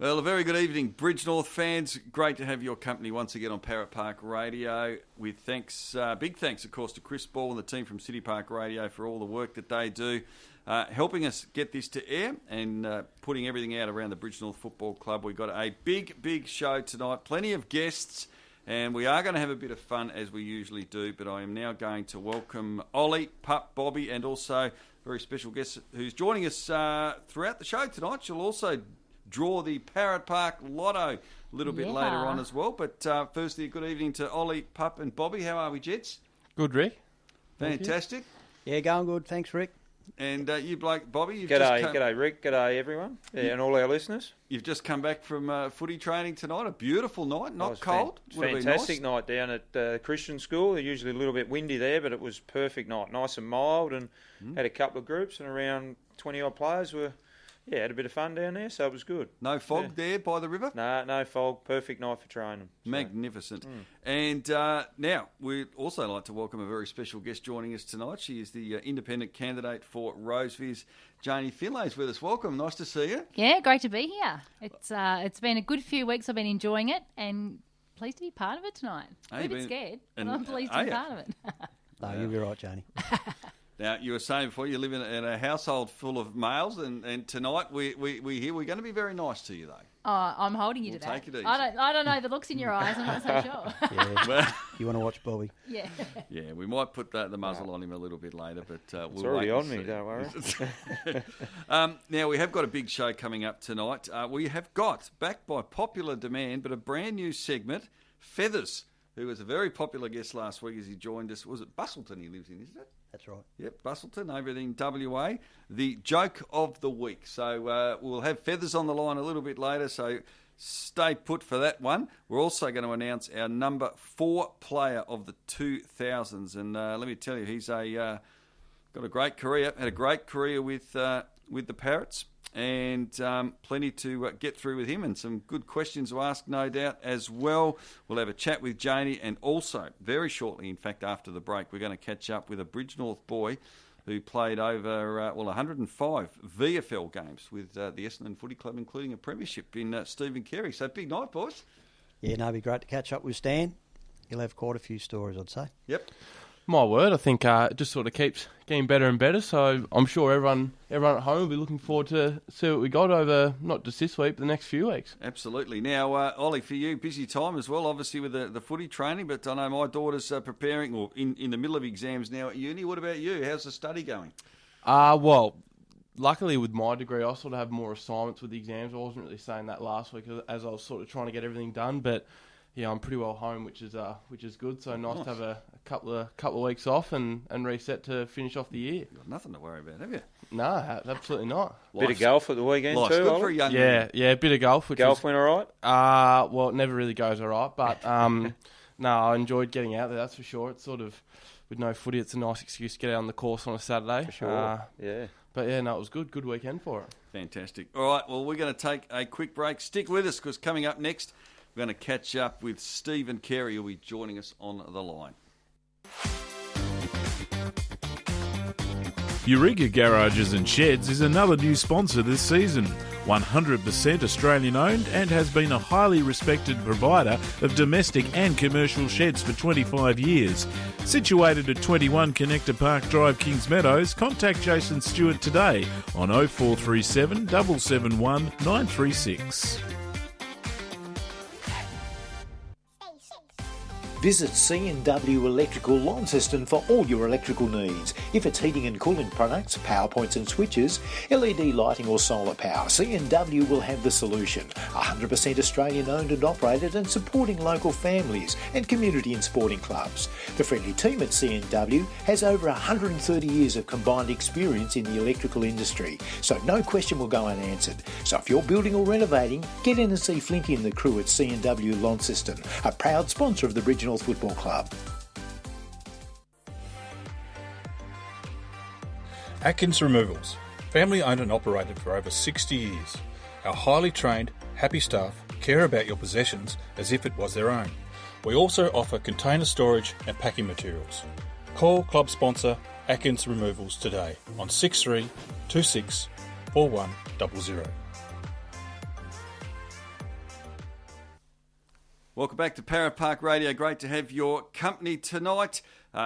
Well, a very good evening, Bridge North fans. Great to have your company once again on Parrot Park Radio. With thanks, big thanks, of course, to Chris Ball and the team from City Park Radio for all the work that they do, helping us get this to air and putting everything out around the Bridge North Football Club. We've got a big show tonight, plenty of guests, and we are going to have a bit of fun as we usually do. But I am now going to welcome Ollie, Pup, Bobby, and also a very special guest who's joining us throughout the show tonight. She'll also draw the Parrot Park Lotto a little bit later on as well. But firstly, good evening to Ollie, Pup and Bobby. How are we, Jets? Good, Rick. Fantastic. Yeah, going good. Thanks, Rick. And you bloke, Bobby. G'day, Rick. G'day, everyone. Yeah, and all our listeners. You've just come back from footy training tonight. A beautiful night, not cold. Fantastic night down at Christian School. They're usually a little bit windy there, but it was perfect night. Nice and mild, and had a couple of groups and around 20-odd players were... Yeah, had a bit of fun down there, so it was good. No fog there by the river? No fog. Perfect night for training. So. Magnificent. And now, we'd also like to welcome a very special guest joining us tonight. She is the independent candidate for Roseviz. Janie Finlay's with us. Welcome. Nice to see you. Yeah, great to be here. It's been a good few weeks. I've been enjoying it and pleased to be part of it tonight. I'm a bit scared, but I'm pleased to be part of it. No, you'll be right, Janie. Now, you were saying before you live in a household full of males, and tonight we're here. We're going to be very nice to you, though. Oh, I'm holding you to that. Take it easy. I don't know the looks in your eyes. I'm not so sure. Yeah, well, you want to watch Bobby? Yeah. Yeah, we might put the muzzle on him a little bit later, but it's we'll already wait on me. Don't worry. Now, we have got a big show coming up tonight. We have got, backed by popular demand, but a brand new segment, Feathers, who was a very popular guest last week as he joined us. Was it Bustleton he lives in, isn't it? That's right. Yep, Bustleton, over in WA. The joke of the week. So we'll have Feathers on the line a little bit later, so stay put for that one. We're also going to announce our number 4 player of the 2000s. And let me tell you, he's got a great career, had a great career with the Parrots. And plenty to get through with him and some good questions to ask, no doubt, as well. We'll have a chat with Janie, and also, very shortly, in fact, after the break, we're going to catch up with a Bridge North boy who played over, 105 VFL games with the Essendon Footy Club, including a premiership in Stephen Carey. So, big night, boys. Yeah, no, it'd be great to catch up with Stan. He'll have quite a few stories, I'd say. Yep. My word, I think it just sort of keeps getting better and better, so I'm sure everyone at home will be looking forward to see what we got over, not just this week, but the next few weeks. Absolutely. Now, Ollie, for you, busy time as well, obviously, with the footy training, but I know my daughter's preparing, or in the middle of exams now at uni. What about you? How's the study going? Well, luckily with my degree, I sort of have more assignments with the exams. I wasn't really saying that last week as I was sort of trying to get everything done, but... Yeah, I'm pretty well home, which is good. So nice to have a couple of weeks off and reset to finish off the year. You've got nothing to worry about, have you? No, absolutely not. Bit of golf at the weekend life's too. Good for a young man. A bit of golf. Golf went all right? Well, it never really goes all right, but no, I enjoyed getting out there. That's for sure. It's sort of with no footy, it's a nice excuse to get out on the course on a Saturday. For sure. Yeah. But yeah, no, it was good. Good weekend for it. Fantastic. All right, well, we're going to take a quick break. Stick with us because coming up next, we're going to catch up with Stephen Carey, who'll be joining us on the line. Eureka Garages and Sheds is another new sponsor this season. 100% Australian owned and has been a highly respected provider of domestic and commercial sheds for 25 years. Situated at 21 Connector Park Drive, Kings Meadows, contact Jason Stewart today on 0437 771 936. Visit C&W Electrical Launceston for all your electrical needs. If it's heating and cooling products, power points and switches, LED lighting or solar power, C&W will have the solution. 100% Australian owned and operated and supporting local families and community and sporting clubs. The friendly team at C&W has over 130 years of combined experience in the electrical industry, so no question will go unanswered. So if you're building or renovating, get in and see Flinty and the crew at C&W Launceston, a proud sponsor of the Bridge North Football Club. Atkins Removals, family owned and operated for over 60 years. Our highly trained, happy staff care about your possessions as if it was their own. We also offer container storage and packing materials. Call club sponsor Atkins Removals today on 6326 4100. Welcome back to Parrot Park Radio. Great to have your company tonight.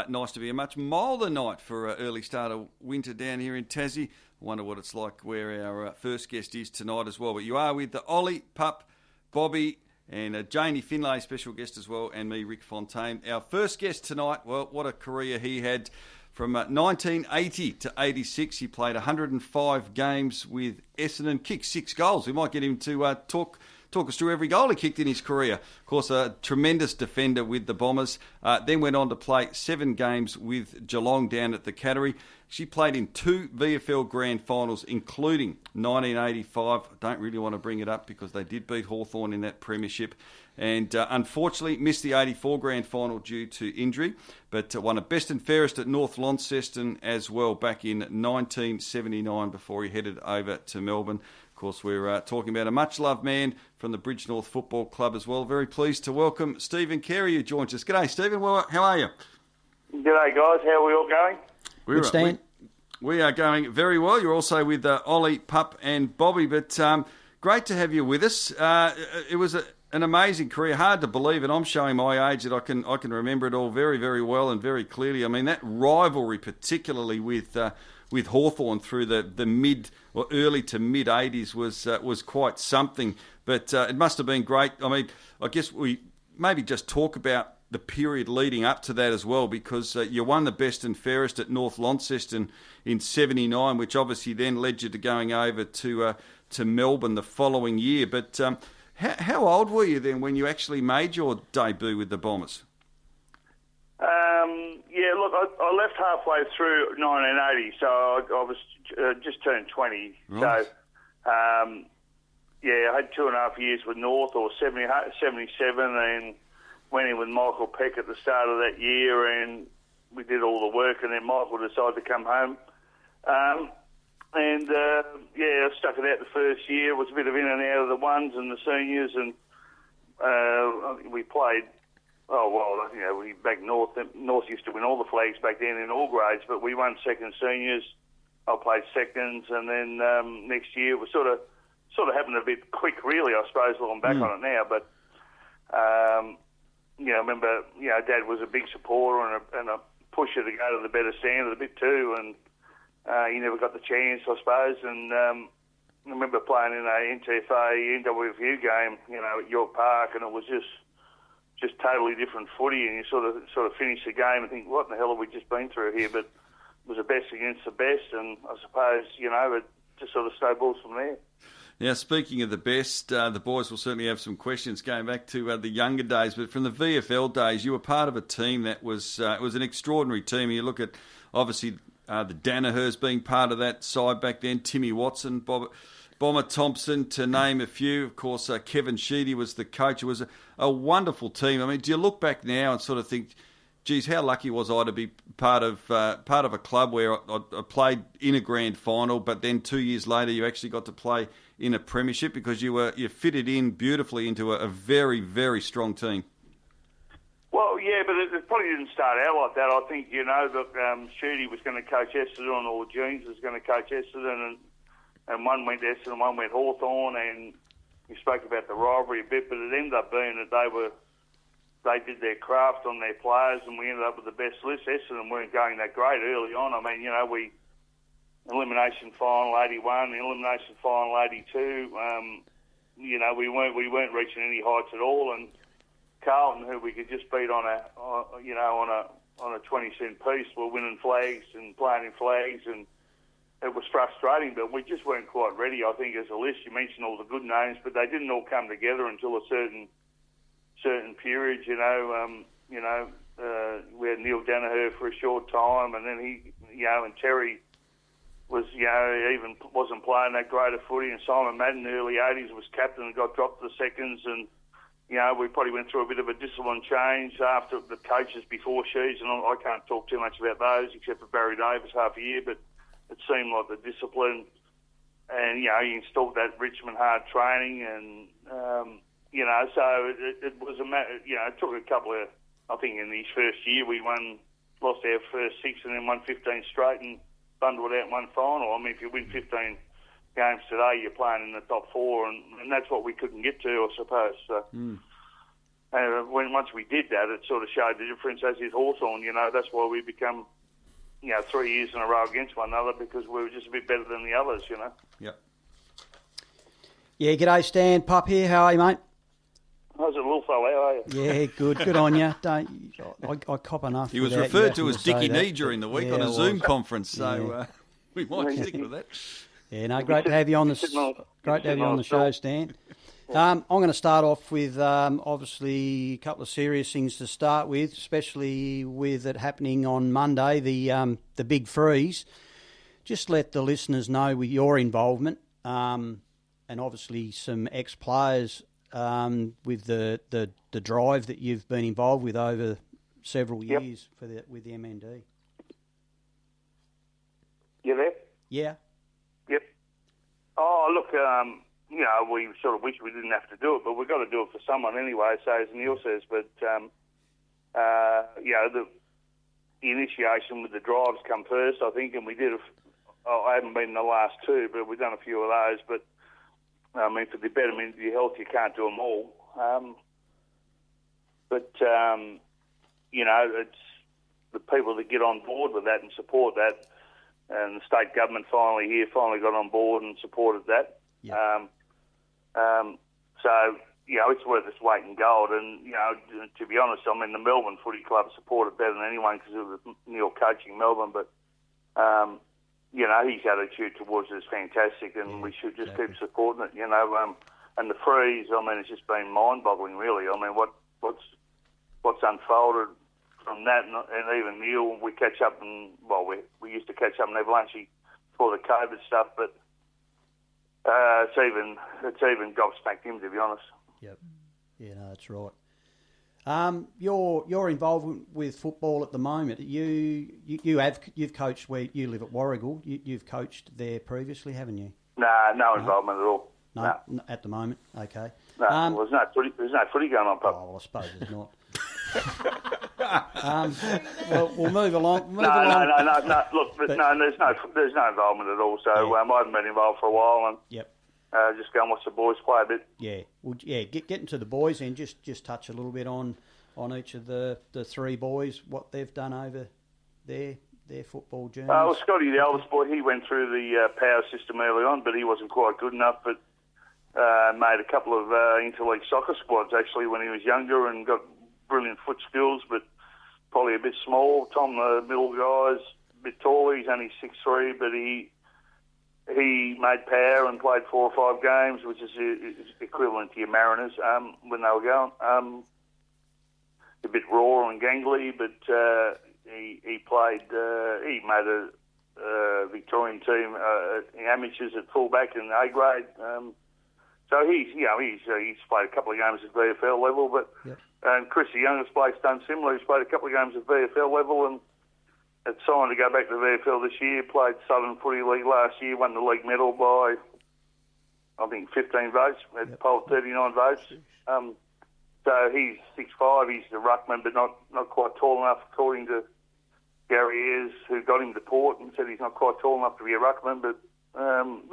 Nice to be a much milder night for an early start of winter down here in Tassie. I wonder what it's like where our first guest is tonight as well. But you are with the Ollie, Pup, Bobby and Janie Finlay, special guest as well, and me, Rick Fontaine. Our first guest tonight, well, what a career he had. From 1980 to 86, he played 105 games with Essendon, kicked 6 goals. We might get him to talk us through every goal he kicked in his career. Of course, a tremendous defender with the Bombers. Then went on to play 7 games with Geelong down at the Cattery. She played in 2 VFL Grand Finals, including 1985. I don't really want to bring it up because they did beat Hawthorn in that premiership. And unfortunately missed the 84 Grand Final due to injury, but won a best and fairest at North Launceston as well back in 1979 before he headed over to Melbourne. Of course, we're talking about a much-loved man from the Bridge North Football Club as well. Very pleased to welcome Stephen Carey, who joins us. G'day, Stephen. Well, how are you? G'day, guys. How are we all going? Good, Stan. We are going very well. You're also with Ollie, Pup and Bobby, but great to have you with us. It was an amazing career, hard to believe, and I'm showing my age that I can remember it all very, very well and very clearly. I mean, that rivalry, particularly with Hawthorn through the mid or early to mid 80s was quite something. But it must have been great. I mean, I guess we maybe just talk about the period leading up to that as well, because you won the best and fairest at North Launceston in '79, which obviously then led you to going over to Melbourne the following year. But how old were you then when you actually made your debut with the Bombers? Yeah, look, I left halfway through 1980, so I was just turned 20. Right. So, I had 2.5 years with North, or 77, and went in with Michael Peck at the start of that year, and we did all the work, and then Michael decided to come home. I stuck it out the first year. It was a bit of in and out of the ones and the seniors, and we played. Back North used to win all the flags back then in all grades, but we won second seniors. I played seconds, and then next year was sort of happened a bit quick, really. I suppose looking back on it now, but I remember Dad was a big supporter and a pusher to go to the better standard a bit too, and he never got the chance, I suppose. And I remember playing in a NTFA NWFU game, at York Park, and it was just totally different footy, and you sort of finish the game and think, what in the hell have we just been through here? But it was the best against the best, and I suppose, it just sort of snowballs from there. Now, speaking of the best, the boys will certainly have some questions going back to the younger days, but from the VFL days, you were part of a team that was an extraordinary team. You look at, obviously, the Danahers being part of that side back then, Timmy Watson, Bomber Thompson, to name a few. Of course, Kevin Sheedy was the coach. It was a wonderful team. I mean, do you look back now and sort of think, geez, how lucky was I to be part of a club where I played in a grand final, but then 2 years later you actually got to play in a premiership because you fitted in beautifully into a very, very strong team. Well, yeah, but it probably didn't start out like that. I think, that Sheedy was going to coach Essendon, or Jeans was going to coach Essendon, and one went to Essendon, one went Hawthorn, and you spoke about the rivalry a bit, but it ended up being that they did their craft on their players, and we ended up with the best list. Essendon weren't going that great early on. I mean, we elimination final 81, elimination final 82. We weren't reaching any heights at all, and Carlton, who we could just beat on a 20-cent piece, were winning flags and playing in flags, and it was frustrating, but we just weren't quite ready, I think, as a list. You mentioned all the good names, but they didn't all come together until a certain period. We had Neil Danaher for a short time, and then and Terry was, even wasn't playing that great of footy, and Simon Madden, early 80s, was captain and got dropped to the seconds, and we probably went through a bit of a discipline change after the coaches before Sheeds, and I can't talk too much about those except for Barry Davis half a year, but it seemed like the discipline, and he installed that Richmond hard training, and so it was a matter. It took a couple of, I think in his first year we lost our first 6 and then won 15 straight and bundled out one final. I mean, if you win 15 games today, you're playing in the top 4, and that's what we couldn't get to, I suppose. So. And once we did that, it sort of showed the difference, as is Hawthorn. That's why we become, 3 years in a row against one another, because we were just a bit better than the others, Yep. Yeah, g'day, Stan. Pup here. How are you, mate? How's it, little fella? How are you? Yeah, good. Good on you. I cop enough. He was referred to as Dickie Knee during the week on a Zoom conference, so we might stick with that. Yeah, no, great to have you on the show, Stan. I'm going to start off with obviously a couple of serious things to start with, especially with it happening on Monday, the big freeze. Just let the listeners know with your involvement, and obviously some ex-players with the drive that you've been involved with over several years with the MND. You there? Yeah. Yep. Oh, look, we sort of wish we didn't have to do it, but we've got to do it for someone anyway, so as Neil says. But, the initiation with the drives come first, I think, and we did I haven't been in the last two, but we've done a few of those. But, for the betterment of your health, you can't do them all. It's the people that get on board with that and support that, and the state government finally got on board and supported that. Yeah. It's worth its weight in gold. And, to be honest, the Melbourne Footy Club supported better than anyone because it was Neil coaching Melbourne. But, his attitude towards it is fantastic, and we should just keep supporting it, And the freeze, it's just been mind-boggling, really. What's unfolded from that, and even Neil, we catch up, and, we used to catch up in Avalanche before the COVID stuff, but it's even gobsmacked him, to be honest. Yep. Yeah, no, that's right. Your involvement with football at the moment, you've coached where you live at Warragul. You've coached there previously, haven't you? No involvement at all. No, at the moment. Okay. No, there's no footy going on, Pup. Oh, well, I suppose there's not. We'll move along. No. Look, there's no involvement at all. So I haven't been involved for a while, and just go and watch the boys play a bit. Yeah, getting to the boys and just touch a little bit on each of the three boys, what they've done over their football journey. Scotty, the eldest boy, he went through the power system early on, but he wasn't quite good enough. But made a couple of interleague soccer squads actually when he was younger, and got brilliant foot skills, but probably a bit small. Tom, the middle guy's a bit taller. He's only 6'3", but he made power and played 4 or 5 games, which is equivalent to your Mariners when they were going. A bit raw and gangly, but he played. He made a Victorian team in amateurs at fullback in A grade. So he's played a couple of games at VFL level, but and Chris, the youngest bloke's done similar. He's played a couple of games at VFL level and had signed to go back to VFL this year. Played Southern Footy League last year, won the league medal by I think 15 votes. Had polled 39 votes. So he's 6'5". He's a ruckman, but not quite tall enough, according to Gary Ayres, who got him to Port and said he's not quite tall enough to be a ruckman, but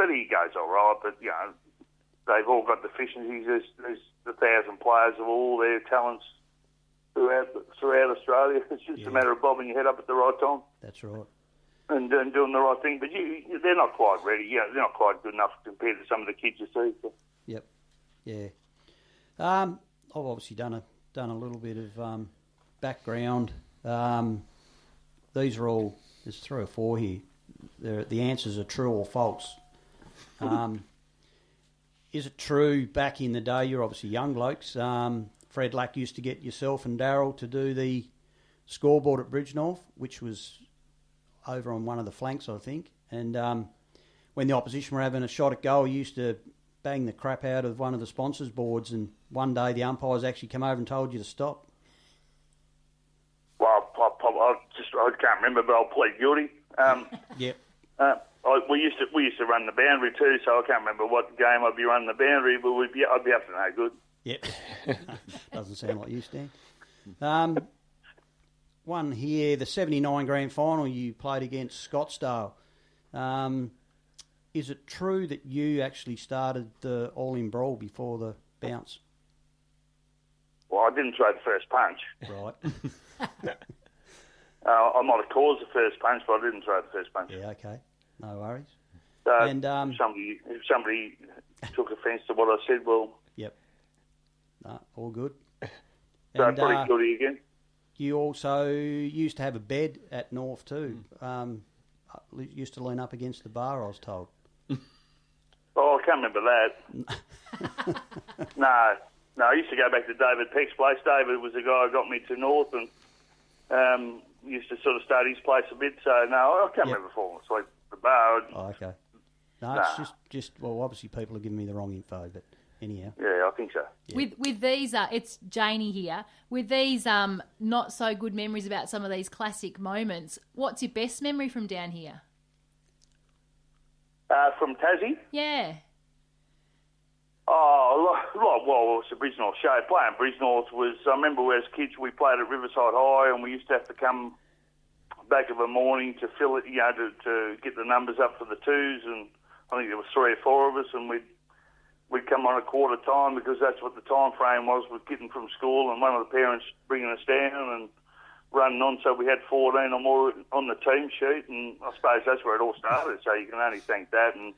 he goes all right. But they've all got deficiencies. There's 1,000 players of all their talents throughout Australia. It's just a matter of bobbing your head up at the right time. That's right. And doing the right thing. But they're not quite ready. They're not quite good enough compared to some of the kids you see. So. Yep. Yeah. I've obviously done a little bit of background. These are all, there's 3 or 4 here. The answers are true or false. Is it true back in the day, you're obviously young blokes, Fred Lack used to get yourself and Darryl to do the scoreboard at Bridgenorth, which was over on one of the flanks, I think. And when the opposition were having a shot at goal, you used to bang the crap out of one of the sponsors' boards, and one day the umpires actually come over and told you to stop. Well, I can't remember, but I'll plead guilty. Yep. We used to run the boundary too, so I can't remember what game I'd be running the boundary, but I'd be up to no good. Yep. Doesn't sound like you, Stan. One here, the 79 grand final you played against Scottsdale. Is it true that you actually started the all-in brawl before the bounce? Well, I didn't throw the first punch. Right. I might have caused the first punch, but I didn't throw the first punch. Yeah, okay. No worries. So And, if somebody took offence to what I said, well... Yep. No, all good. So And, pretty guilty again. You also used to have a bed at North too. Used to lean up against the bar, I was told. Oh, I can't remember that. No, I used to go back to David Peck's place. David was the guy who got me to North and used to sort of stay at his place a bit. So, no, I can't remember falling asleep at the bar. Oh, okay. No, it's just, well, obviously people are giving me the wrong info, but anyhow. Yeah, I think so. Yeah. With these, it's Janie here. With these not so good memories about some of these classic moments, what's your best memory from down here? From Tassie? Yeah. Oh, well, it was the Brisnorth show. Playing Brisnorth was, I remember as kids we played at Riverside High and we used to have to come back of a morning to fill it, to get the numbers up for the twos, and I think there was 3 or 4 of us, and we'd come on a quarter time because that's what the time frame was with getting from school, and one of the parents bringing us down and running on, so we had 14 or more on the team sheet, and I suppose that's where it all started, so you can only thank that. And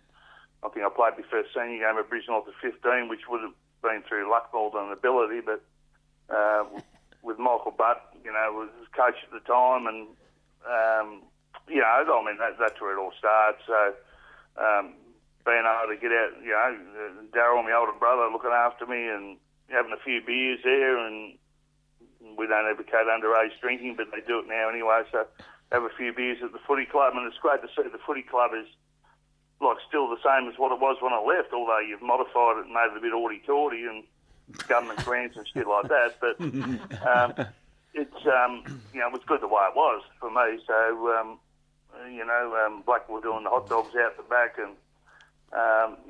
I think I played my first senior game at Brisnorth at 15, which would have been through luck more than ability, but with Michael Butt, was coach at the time, and, that's where it all starts. So being able to get out, Darryl, my older brother, looking after me and having a few beers there, and we don't advocate underage drinking, but they do it now anyway, so have a few beers at the footy club, and it's great to see the footy club is like still the same as what it was when I left, although you've modified it and made it a bit aughty-tawdy and government grants and shit like that, but it's good the way it was for me, so, Blackwood doing the hot dogs out the back, and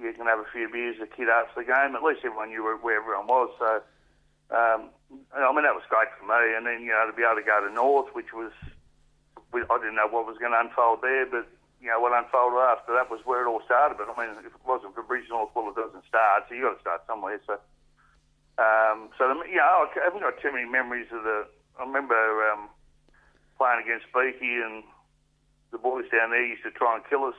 you can have a few beers a kid after the game. At least everyone knew where everyone was. So, that was great for me. And then, to be able to go to North, which was, I didn't know what was going to unfold there, but, what unfolded after that was where it all started. But, if it wasn't for Brisnorth, well, it doesn't start. So you've got to start somewhere. So, I haven't got too many memories of I remember playing against Beaky, and the boys down there used to try and kill us.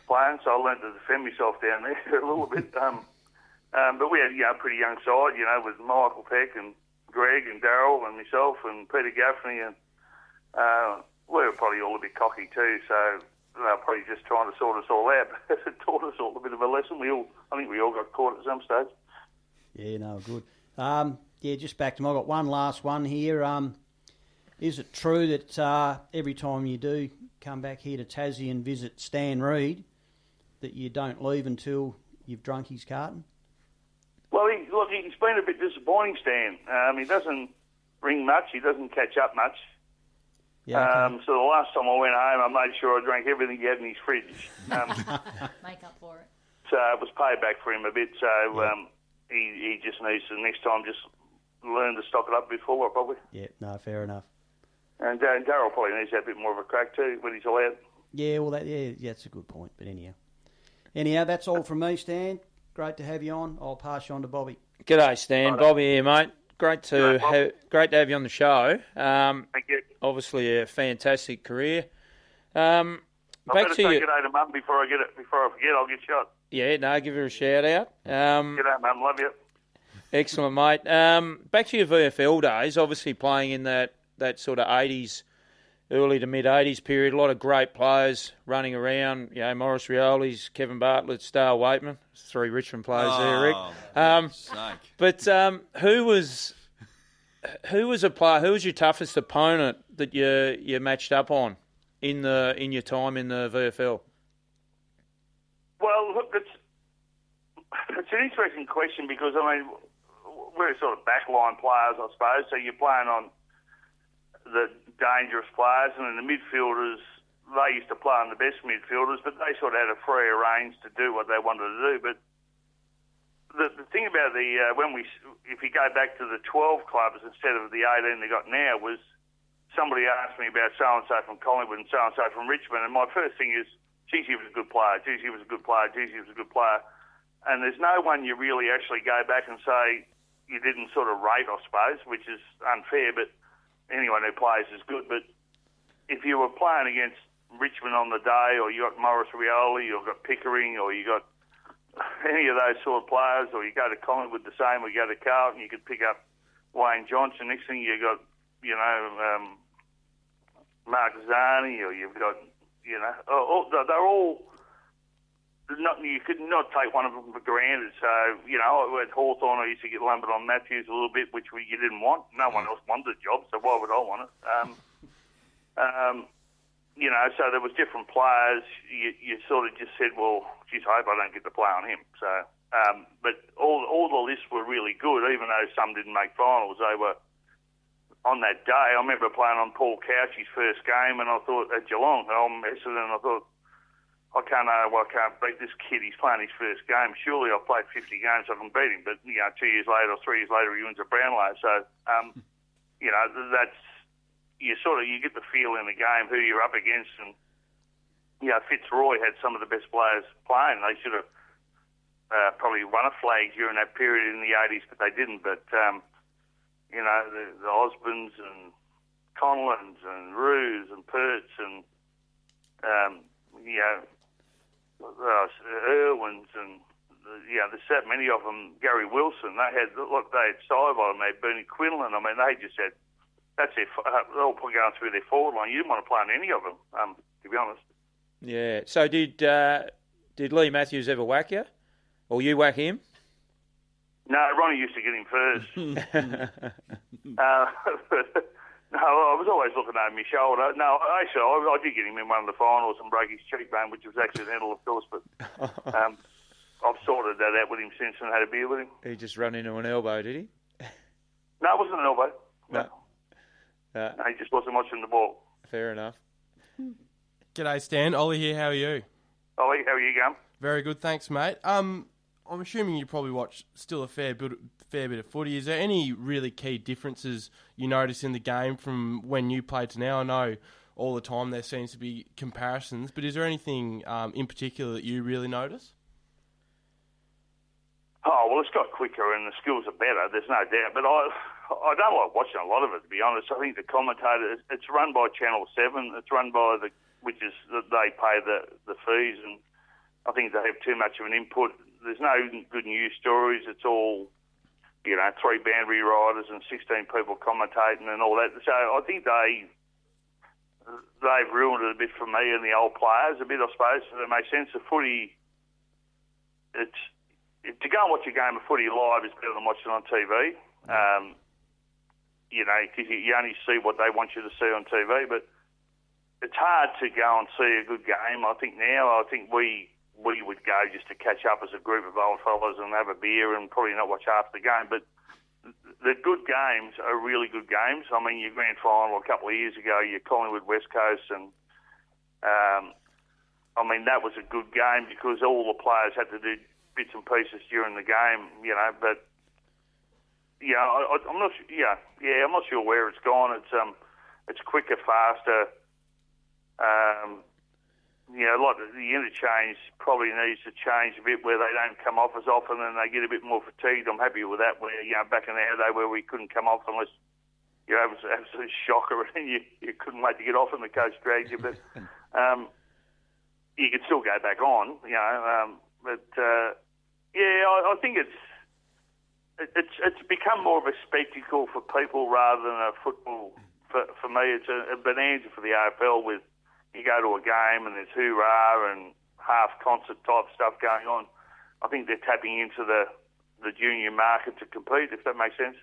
Playing, so I learned to defend myself down there a little bit. But we had, a pretty young side, with Michael Peck and Greg and Darryl and myself and Peter Gaffney, and we were probably all a bit cocky too, so they were probably just trying to sort us all out. It taught us all a bit of a lesson. I think we all got caught at some stage. Yeah, no, good. Just back to I've got one last one here. Is it true that every time you do come back here to Tassie and visit Stan Reid, that you don't leave until you've drunk his carton? Well, he's been a bit disappointing, Stan. He doesn't ring much. He doesn't catch up much. Yeah. Okay. So the last time I went home, I made sure I drank everything he had in his fridge. Make up for it. So it was payback for him a bit. So he just needs to next time just learn to stock it up a bit fuller, probably. Yeah. No, fair enough. And Darryl probably needs to have a bit more of a crack too when he's allowed. Yeah, well, that's a good point. But anyhow, that's all from me, Stan. Great to have you on. I'll pass you on to Bobby. G'day, Stan. Bobby here, mate. Great to have you on the show. Thank you. Obviously, a fantastic career. I better say g'day to Mum before I forget. I'll get shot. Yeah, no, give her a shout out. G'day, Mum. Love you. Excellent, mate. Back to your VFL days. Obviously, playing in that sort of 80s, early to mid 80s period. A lot of great players running around. Morris Rioli's, Kevin Bartlett, Dale Waitman. 3 Richmond players there, Rick. But who was a player? Who was your toughest opponent that you matched up on in your time in the VFL? Well, look, it's an interesting question because we're sort of backline players, I suppose. So you're playing on the dangerous players, and then the midfielders, they used to play on the best midfielders, but they sort of had a freer range to do what they wanted to do. But the thing about if you go back to the 12 clubs instead of the 18 they got now, was somebody asked me about so-and-so from Collingwood and so-and-so from Richmond, and my first thing is, geez, he was a good player, geez, he was a good player, geez, he was a good player. And there's no one you really actually go back and say, you didn't sort of rate, I suppose, which is unfair. But anyone who plays is good. But if you were playing against Richmond on the day, or you got Morris Rioli, or you got Pickering, or you got any of those sort of players, or you go to Collingwood the same, or you go to Carlton, you could pick up Wayne Johnson. Next thing you got, Mark Zani, or you've got, they're all not. You could not take one of them for granted. So at Hawthorn, I used to get lumbered on Matthews a little bit, which you didn't want. No one else wanted the job, so why would I want it? So there was different players. You sort of just said, well, geez, I hope I don't get to play on him. So, but all the lists were really good, even though some didn't make finals. They were on that day. I remember playing on Paul Couchie's first game, and I thought at Geelong, I'm Essendon, I thought, I can't beat this kid. He's playing his first game. Surely I've played 50 games, I can beat him. But 2 years later or 3 years later, he wins a Brownlow. So, that's. You get the feel in the game who you're up against, and Fitzroy had some of the best players playing. They should have probably won a flag during that period in the 80s, but they didn't. But the Osborns and Conlons and Roos and Perts and Irwins and there's so many of them. Gary Wilson, they had Syvon, they had Bernie Quinlan. I mean, they just had. That's it. They're all going through their forward line. You didn't want to play on any of them, to be honest. Yeah. So did Lee Matthews ever whack you, or you whack him? No, Ronnie used to get him first. No, I was always looking over my shoulder. No, actually, I did get him in one of the finals and broke his cheekbone, which was accidental, of course. But I've sorted that out with him since and had a beer with him. He just run into an elbow, did he? No, it wasn't an elbow. No. No, he just wasn't watching the ball. Fair enough. G'day, Stan. Ollie here. How are you? Ollie, how are you going? Very good, thanks, mate. I'm assuming you probably watch still a fair bit of footy. Is there any really key differences you notice in the game from when you played to now? I know all the time there seems to be comparisons, but is there anything in particular that you really notice? Oh, well, it's got quicker and the skills are better, there's no doubt. But I don't like watching a lot of it, to be honest. I think the commentator, it's run by Channel 7. It's run by they pay the fees, and I think they have too much of an input. There's no good news stories. It's all, 3 boundary riders and 16 people commentating and all that. So I think they've ruined it a bit for me and the old players, a bit, I suppose, if that makes sense. The footy, to go and watch a game of footy live is better than watching it on TV. Because you only see what they want you to see on TV. But it's hard to go and see a good game. I think we would go just to catch up as a group of old fellas and have a beer and probably not watch half the game. But the good games are really good games. I mean, your grand final a couple of years ago, your Collingwood West Coast, and that was a good game because all the players had to do bits and pieces during the game, but I'm not sure where it's gone. It's quicker, faster. Like the interchange probably needs to change a bit where they don't come off as often and they get a bit more fatigued. I'm happy with that. Where back in our day where we couldn't come off unless you have an absolute shocker and you couldn't wait to get off and the coach dragged you, but you could still go back on. I think it's become more of a spectacle for people rather than a football. For me, it's a bonanza for the AFL. With you go to a game and there's hoorah and half concert type stuff going on. I think they're tapping into the junior market to compete, if that makes sense.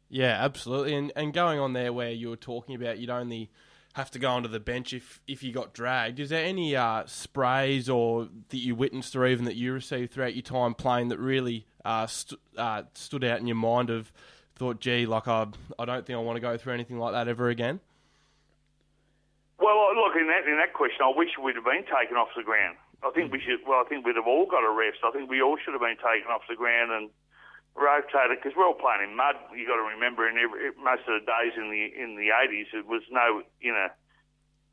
Yeah, absolutely. And going on there where you were talking about you'd only have to go onto the bench if you got dragged. Is there any sprays or that you witnessed or even that you received throughout your time playing that really stood out in your mind of thought, gee, I don't think I want to go through anything like that ever again? Well, look, in that question, I wish we'd have been taken off the ground. I think we should. Well, I think we'd have all got a rest. I think we all should have been taken off the ground and rotated because we're all playing in mud. You got to remember, most of the days in the 80s, it was no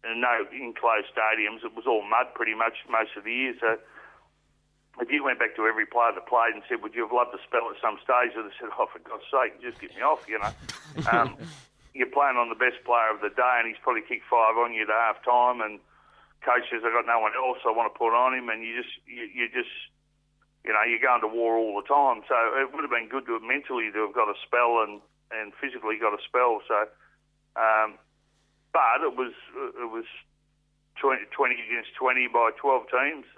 enclosed stadiums. It was all mud pretty much most of the year. So if you went back to every player that played and said, would you have loved to spell at some stage, they'd have said, oh, for God's sake, just get me off, you know. You're playing on the best player of the day, and he's probably kicked 5 on you at half time, and coach says, I've got no one else I want to put on him, and you just you know, you're going to war all the time. So it would have been good to have mentally to have got a spell and physically got a spell. So, but it was 20 against 20 by 12 teams.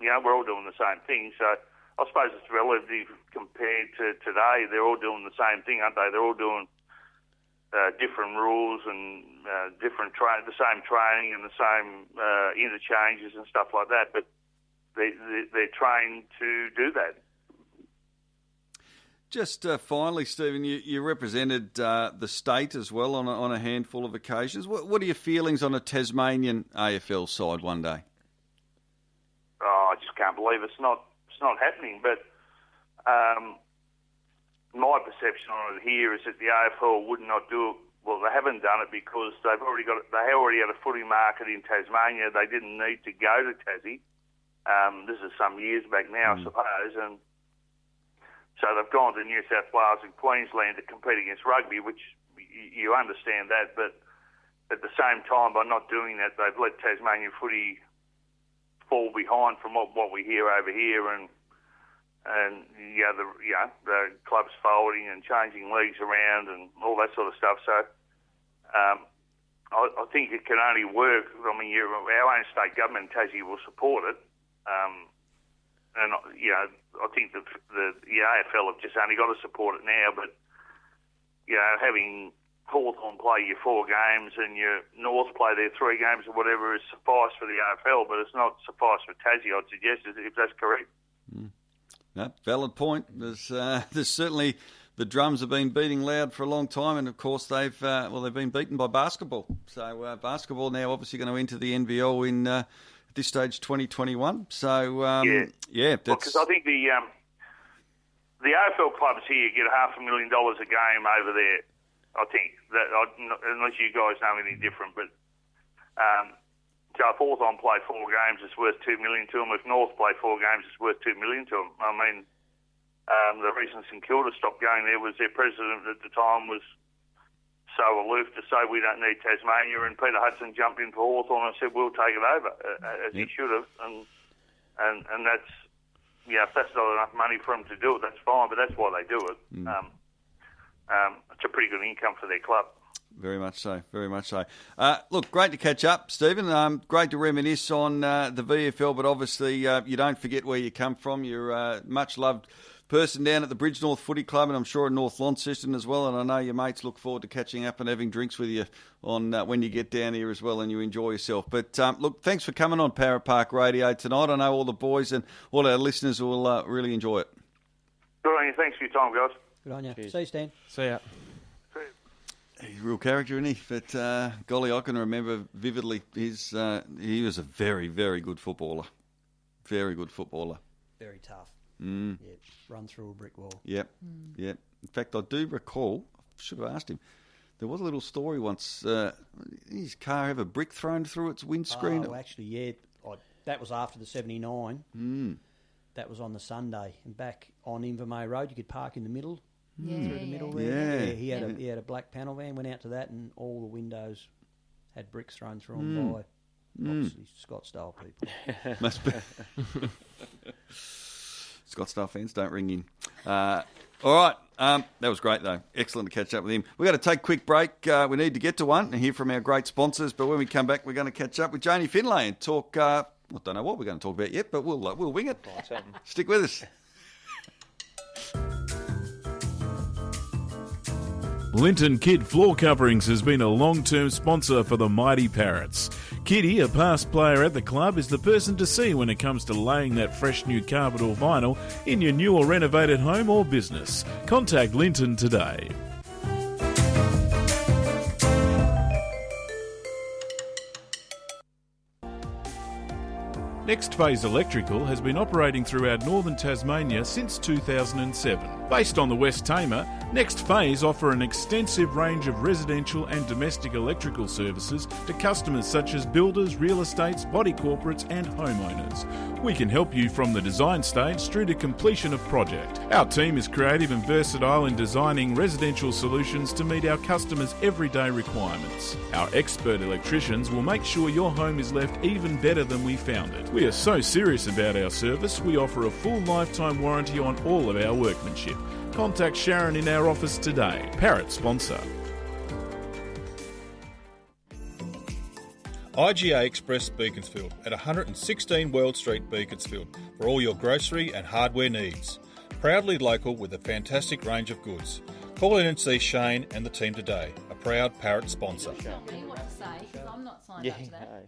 You know, we're all doing the same thing. So I suppose it's relative compared to today. They're all doing the same thing, aren't they? They're all doing different rules and the same training and the same interchanges and stuff like that. But they're trained to do that. Just finally, Stephen, you represented the state as well on a handful of occasions. What are your feelings on a Tasmanian AFL side one day? Oh, I just can't believe it's not happening. But my perception on it here is that the AFL would not do it. Well, they haven't done it because they already had a footy market in Tasmania. They didn't need to go to Tassie. This is some years back now, I suppose, and so they've gone to New South Wales and Queensland to compete against rugby, which you understand that, but at the same time, by not doing that, they've let Tasmanian footy fall behind from what we hear over here, and the clubs folding and changing leagues around and all that sort of stuff. So I think it can only work. I mean, our own state government, Tassie, will support it. And I think the AFL have just only got to support it now. But having Hawthorn play your 4 games and your North play their 3 games or whatever is suffice for the AFL, but it's not suffice for Tassie, I'd suggest, if that's correct. No, valid point. There's certainly the drums have been beating loud for a long time, and of course they've been beaten by basketball. So basketball now obviously going to enter the NBL in at this stage 2021. So because I think the AFL clubs here get $500,000 a game over there. I think that unless you guys know anything different, but. So if Hawthorn play 4 games, it's worth $2 million to them. If North play 4 games, it's worth $2 million to them. I mean, the reason St Kilda stopped going there was their president at the time was so aloof to say we don't need Tasmania, and Peter Hudson jumped in for Hawthorn and said we'll take it over, as he should have. And that's if that's not enough money for them to do it, that's fine. But that's why they do it. It's a pretty good income for their club. Very much so, very much so. Look, great to catch up, Stephen. Great to reminisce on the VFL, but obviously you don't forget where you come from. You're a much-loved person down at the Bridge North Footy Club, and I'm sure in North Launceston as well, and I know your mates look forward to catching up and having drinks with you on when you get down here as well and you enjoy yourself. But look, thanks for coming on Parrot Park Radio tonight. I know all the boys and all our listeners will really enjoy it. Good on you. Thanks for your time, guys. Good on you. Cheers. See you, Stan. See ya. He's a real character, isn't he? But golly, I can remember vividly. He was a very, very good footballer. Very good footballer. Very tough. Mm. Yeah, run through a brick wall. Yep, yep. In fact, I do recall, I should have asked him, there was a little story once, his car have a brick thrown through its windscreen. Oh, actually, yeah. That was after the 79. Mm. That was on the Sunday. And back on Invermay Road, you could park in the middle. Through the middle there. Yeah. He had a black panel van, went out to that, and all the windows had bricks thrown through them by obviously Scottsdale people. Must be. Scottsdale fans, don't ring in. All right. That was great, though. Excellent to catch up with him. We've got to take a quick break. We need to get to one and hear from our great sponsors. But when we come back, we're going to catch up with Janie Finlay and talk. I don't know what we're going to talk about yet, but we'll wing it. Stick with us. Linton Kidd Floor Coverings has been a long-term sponsor for the mighty Parrots. Kiddy, a past player at the club, is the person to see when it comes to laying that fresh new carpet or vinyl in your new or renovated home or business. Contact Linton today. Next Phase Electrical has been operating throughout northern Tasmania since 2007. Based on the West Tamer, Next Phase offer an extensive range of residential and domestic electrical services to customers such as builders, real estates, body corporates and homeowners. We can help you from the design stage through to completion of project. Our team is creative and versatile in designing residential solutions to meet our customers' everyday requirements. Our expert electricians will make sure your home is left even better than we found it. We are so serious about our service, we offer a full lifetime warranty on all of our workmanship. Contact Sharon in our office today. Parrot sponsor. IGA Express Beaconsfield at 116 World Street, Beaconsfield, for all your grocery and hardware needs. Proudly local with a fantastic range of goods. Call in and see Shane and the team today, a proud Parrot sponsor. Tell me what to say, because I'm not signed up to that.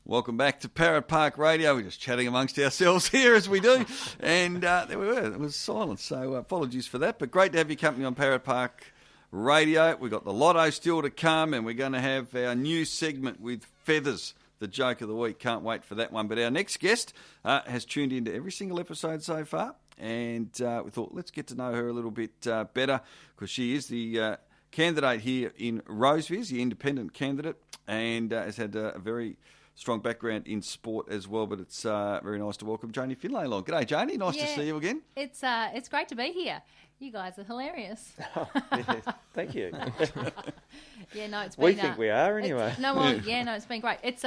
Welcome back to Parrot Park Radio. We're just chatting amongst ourselves here as we do. And there we were. It was silence. So apologies for that. But great to have your company on Parrot Park Radio. We've got the lotto still to come. And we're going to have our new segment with Feathers, the joke of the week. Can't wait for that one. But our next guest has tuned into every single episode so far. And we thought, let's get to know her a little bit better, because she is the candidate here in Roseviz, the independent candidate, and has had a very strong background in sport as well. But it's very nice to welcome Janie Finlay along. G'day, Janie. Nice to see you again. It's great to be here. You guys are hilarious. Thank you. Yeah, no, it's been... We think we are anyway. It's been great. It's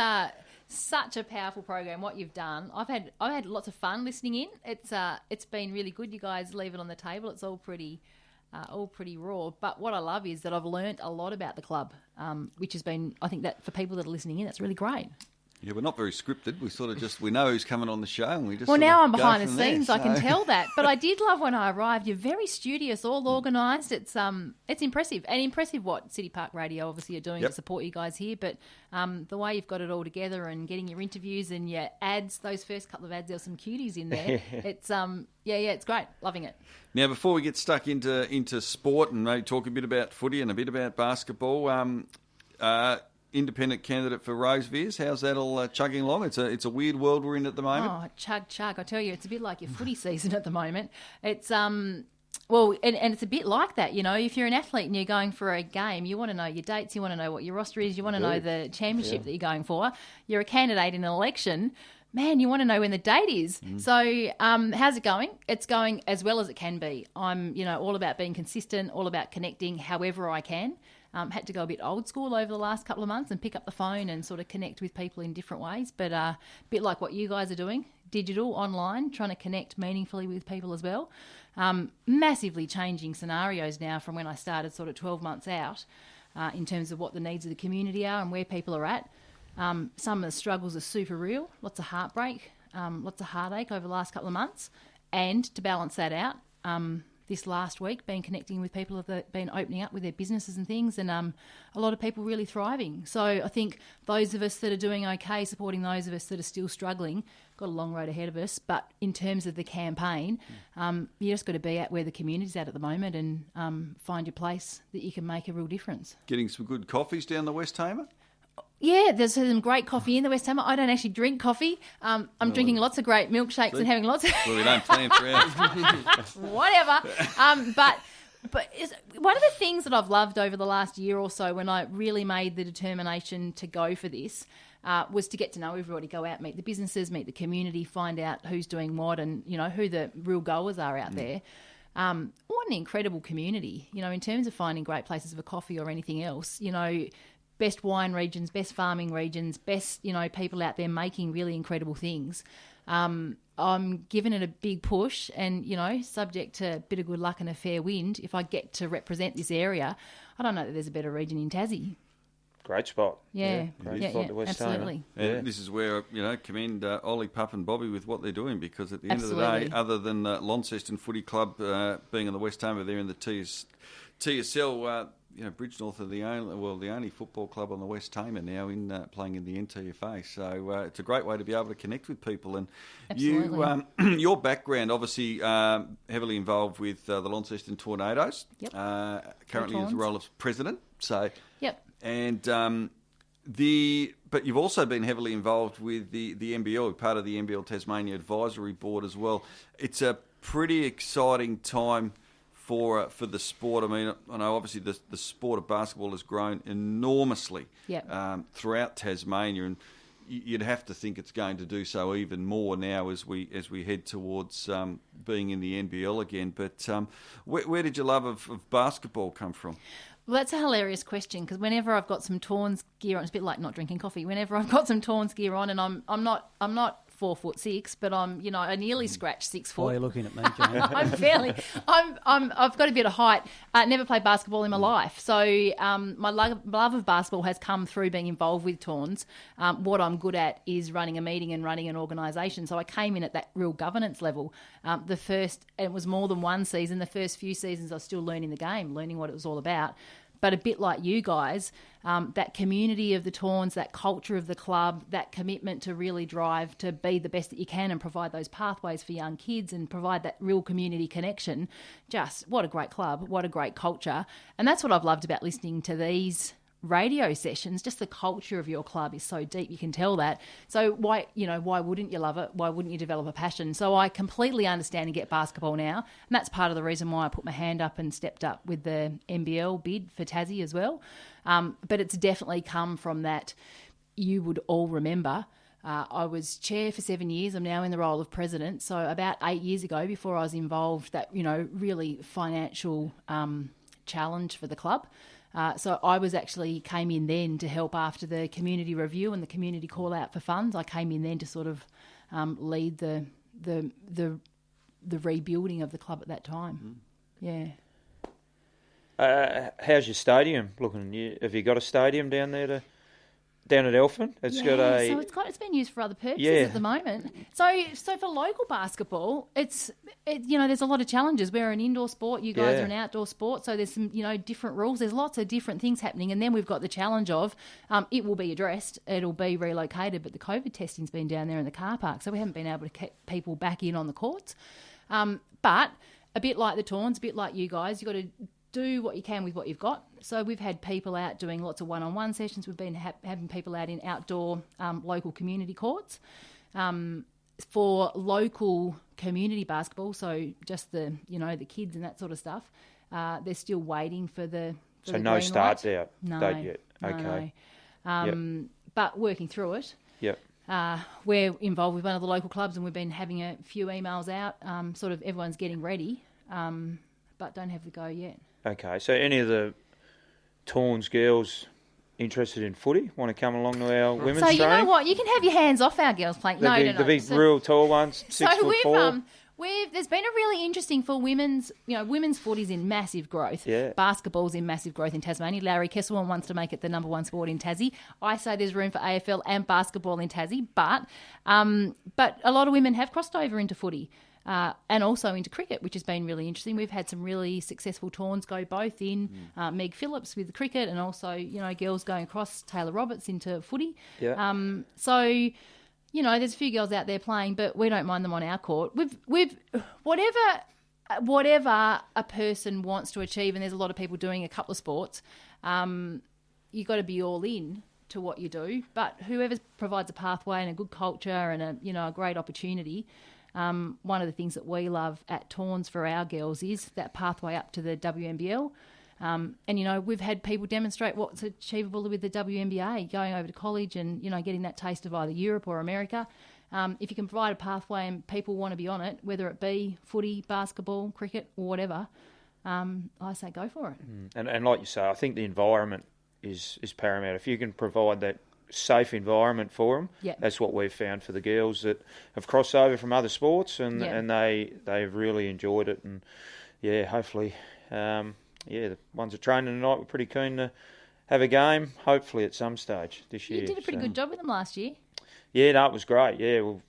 such a powerful program, what you've done. I've had lots of fun listening in. It's been really good. You guys leave it on the table. It's all pretty raw. But what I love is that I've learnt a lot about the club, which has been, I think that for people that are listening in, that's really great. Yeah, we're not very scripted. We sort of we know who's coming on the show, and we just. Well, now I'm behind the scenes. I can tell that. But I did love when I arrived. You're very studious, all organised. It's impressive, and impressive what City Park Radio obviously are doing to support you guys here. But the way you've got it all together and getting your interviews and your ads, those first couple of ads, there were some cuties in there. It's it's great, loving it. Now, before we get stuck into sport and maybe talk a bit about footy and a bit about basketball, independent candidate for Roseviz. How's that all chugging along? It's a weird world we're in at the moment. Oh, chug. I tell you, it's a bit like your footy season at the moment. It's well, and it's a bit like that, you know. If you're an athlete and you're going for a game, you want to know your dates, you want to know what your roster is, you want to know the championship that you're going for. You're a candidate in an election. Man, you want to know when the date is. So how's it going? It's going as well as it can be. I'm, all about being consistent, all about connecting however I can. Had to go a bit old school over the last couple of months and pick up the phone and sort of connect with people in different ways. But a bit like what you guys are doing, digital, online, trying to connect meaningfully with people as well. Massively changing scenarios now from when I started sort of 12 months out in terms of what the needs of the community are and where people are at. Some of the struggles are super real, lots of heartbreak, lots of heartache over the last couple of months. And to balance that out, this last week, been connecting with people who have been opening up with their businesses and things, and a lot of people really thriving. So I think those of us that are doing okay, supporting those of us that are still struggling, got a long road ahead of us. But in terms of the campaign, you just got to be at where the community's at the moment and find your place that you can make a real difference. Getting some good coffees down the West Tamer? Yeah, there's some great coffee in the West Tamer. I don't actually drink coffee. I'm drinking lots of great milkshakes and having lots of... Well, we don't plan for ours. Whatever. But one of the things that I've loved over the last year or so when I really made the determination to go for this was to get to know everybody, go out, meet the businesses, meet the community, find out who's doing what and, who the real goers are out there. What an incredible community, in terms of finding great places for coffee or anything else, best wine regions, best farming regions, best, people out there making really incredible things. I'm giving it a big push and, subject to a bit of good luck and a fair wind, if I get to represent this area, I don't know that there's a better region in Tassie. Great spot. Yeah, great spot to West absolutely. And this is where, commend Ollie, Pup and Bobby with what they're doing, because at the end of the day, other than Launceston Footy Club being in the West Tamer, they're in the TSL, Bridgenorth are the only football club on the West Tamer now in playing in the NTFA. So it's a great way to be able to connect with people. And you, your background, obviously heavily involved with the Launceston Tornadoes. Yep. Currently as the role of president. So. Yep. And But you've also been heavily involved with the NBL, part of the NBL Tasmania Advisory Board as well. It's a pretty exciting time for the sport. I mean, I know obviously the sport of basketball has grown enormously throughout Tasmania, and you'd have to think it's going to do so even more now as we head towards being in the NBL again. But where did your love of basketball come from? Well, that's a hilarious question, because whenever I've got some Tawns gear on, it's a bit like not drinking coffee. Whenever I've got some Tawns gear on, and I'm not 4'6", but I nearly scratched 6 foot. Why are you looking at me, Jane? I've got a bit of height. Never played basketball in my life, so my love of basketball has come through being involved with Tawns. What I'm good at is running a meeting and running an organisation. So I came in at that real governance level. It was more than one season. The first few seasons I was still learning the game, learning what it was all about. But a bit like you guys, that community of the Tawns, that culture of the club, that commitment to really drive to be the best that you can and provide those pathways for young kids and provide that real community connection. Just what a great club, what a great culture. And that's what I've loved about listening to these radio sessions. Just the culture of your club is so deep, you can tell that. So why wouldn't you love it? Why wouldn't you develop a passion? So I completely understand and get basketball now, and that's part of the reason why I put my hand up and stepped up with the NBL bid for Tassie as well. But it's definitely come from that. You would all remember I was chair for 7 years. I'm now in the role of president. So about 8 years ago, before I was involved, that really financial challenge for the club. So I came in then to help after the community review and the community call out for funds. I came in then to sort of lead the rebuilding of the club at that time. Yeah. How's your stadium looking? Have you got a stadium down there down at Elphin? It's been used for other purposes at the moment. So for local basketball, there's a lot of challenges. We're an indoor sport, you guys are an outdoor sport, so there's some different rules. There's lots of different things happening, and then we've got the challenge of it will be addressed, it'll be relocated, but the COVID testing's been down there in the car park, so we haven't been able to keep people back in on the courts. But a bit like the Tawns, a bit like you guys, you've got to do what you can with what you've got. So we've had people out doing lots of one-on-one sessions. We've been having people out in outdoor local community courts for local community basketball. So just the kids and that sort of stuff. They're still waiting for the no start date yet. Okay. No. But working through it. Yep. We're involved with one of the local clubs, and we've been having a few emails out. Sort of everyone's getting ready, but don't have the go yet. Okay, so any of the Tawns girls interested in footy want to come along to our women's training? So you know what? You can have your hands off our girls playing. No. The big real tall ones, 6'4". There's been a really interesting for women's footy's in massive growth. Yeah. Basketball's in massive growth in Tasmania. Larry Kesselman wants to make it the number one sport in Tassie. I say there's room for AFL and basketball in Tassie, but a lot of women have crossed over into footy. And also into cricket, which has been really interesting. We've had some really successful Tawns go both in Meg Phillips with the cricket, and also girls going across, Taylor Roberts into footy. Yeah. So there's a few girls out there playing, but we don't mind them on our court. We've whatever a person wants to achieve, and there's a lot of people doing a couple of sports. You've got to be all in to what you do. But whoever provides a pathway and a good culture and a great opportunity. One of the things that we love at Tawns for our girls is that pathway up to the WNBL. And we've had people demonstrate what's achievable with the WNBA, going over to college and, getting that taste of either Europe or America. If you can provide a pathway and people want to be on it, whether it be footy, basketball, cricket or whatever, I say go for it. And like you say, I think the environment is paramount. If you can provide that safe environment for them. Yep. That's what we've found for the girls that have crossed over from other sports, and they've really enjoyed it. And hopefully, the ones that training tonight were pretty keen to have a game. Hopefully, at some stage this year. You did a pretty good job with them last year. Yeah, no, it was great. Yeah, well,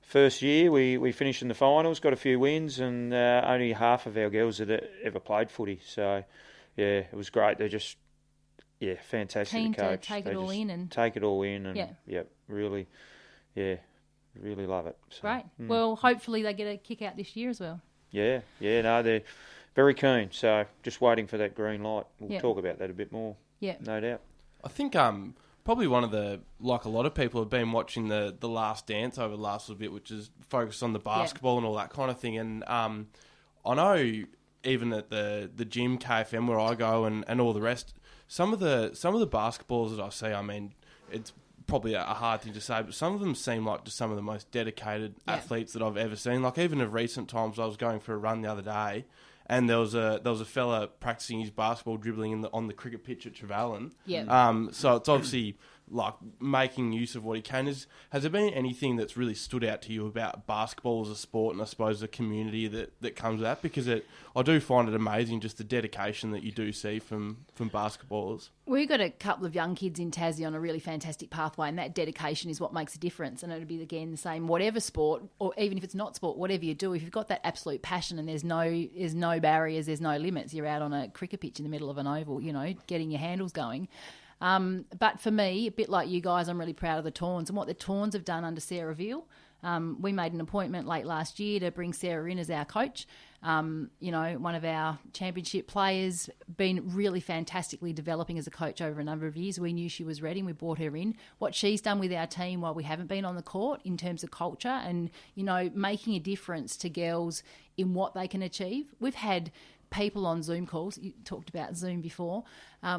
first year we finished in the finals, got a few wins, and only half of our girls had ever played footy. So yeah, it was great. They're just fantastic. Keen coach. To take it all in and really love it. So, great. Well, hopefully they get a kick out this year as well. Yeah, no, they're very keen. So just waiting for that green light. We'll talk about that a bit more. Yeah, no doubt. I think probably one of the, like a lot of people have been watching the Last Dance over the last little bit, which is focused on the basketball and all that kind of thing. And I know even at the gym, KFM, where I go and all the rest, some of the basketballs that I see, I mean, it's probably a hard thing to say, but some of them seem like just some of the most dedicated athletes that I've ever seen. Like even of recent times, I was going for a run the other day, and there was a fella practicing his basketball dribbling on the cricket pitch at Trevelyan. Yeah. So it's obviously like making use of what he can. Has there been anything that's really stood out to you about basketball as a sport, and I suppose the community that comes with that? Because I do find it amazing, just the dedication that you do see from basketballers. We've got a couple of young kids in Tassie on a really fantastic pathway, and that dedication is what makes a difference. And it'll be, again, the same, whatever sport, or even if it's not sport, whatever you do, if you've got that absolute passion and there's no barriers, there's no limits, you're out on a cricket pitch in the middle of an oval, getting your handles going. But for me, a bit like you guys, I'm really proud of the Tawns and what the Tawns have done under Sarah Veal. We made an appointment late last year to bring Sarah in as our coach. One of our championship players, been really fantastically developing as a coach over a number of years. We knew she was ready and we brought her in. What she's done with our team while we haven't been on the court in terms of culture and, making a difference to girls in what they can achieve. We've had people on Zoom calls. You talked about Zoom before.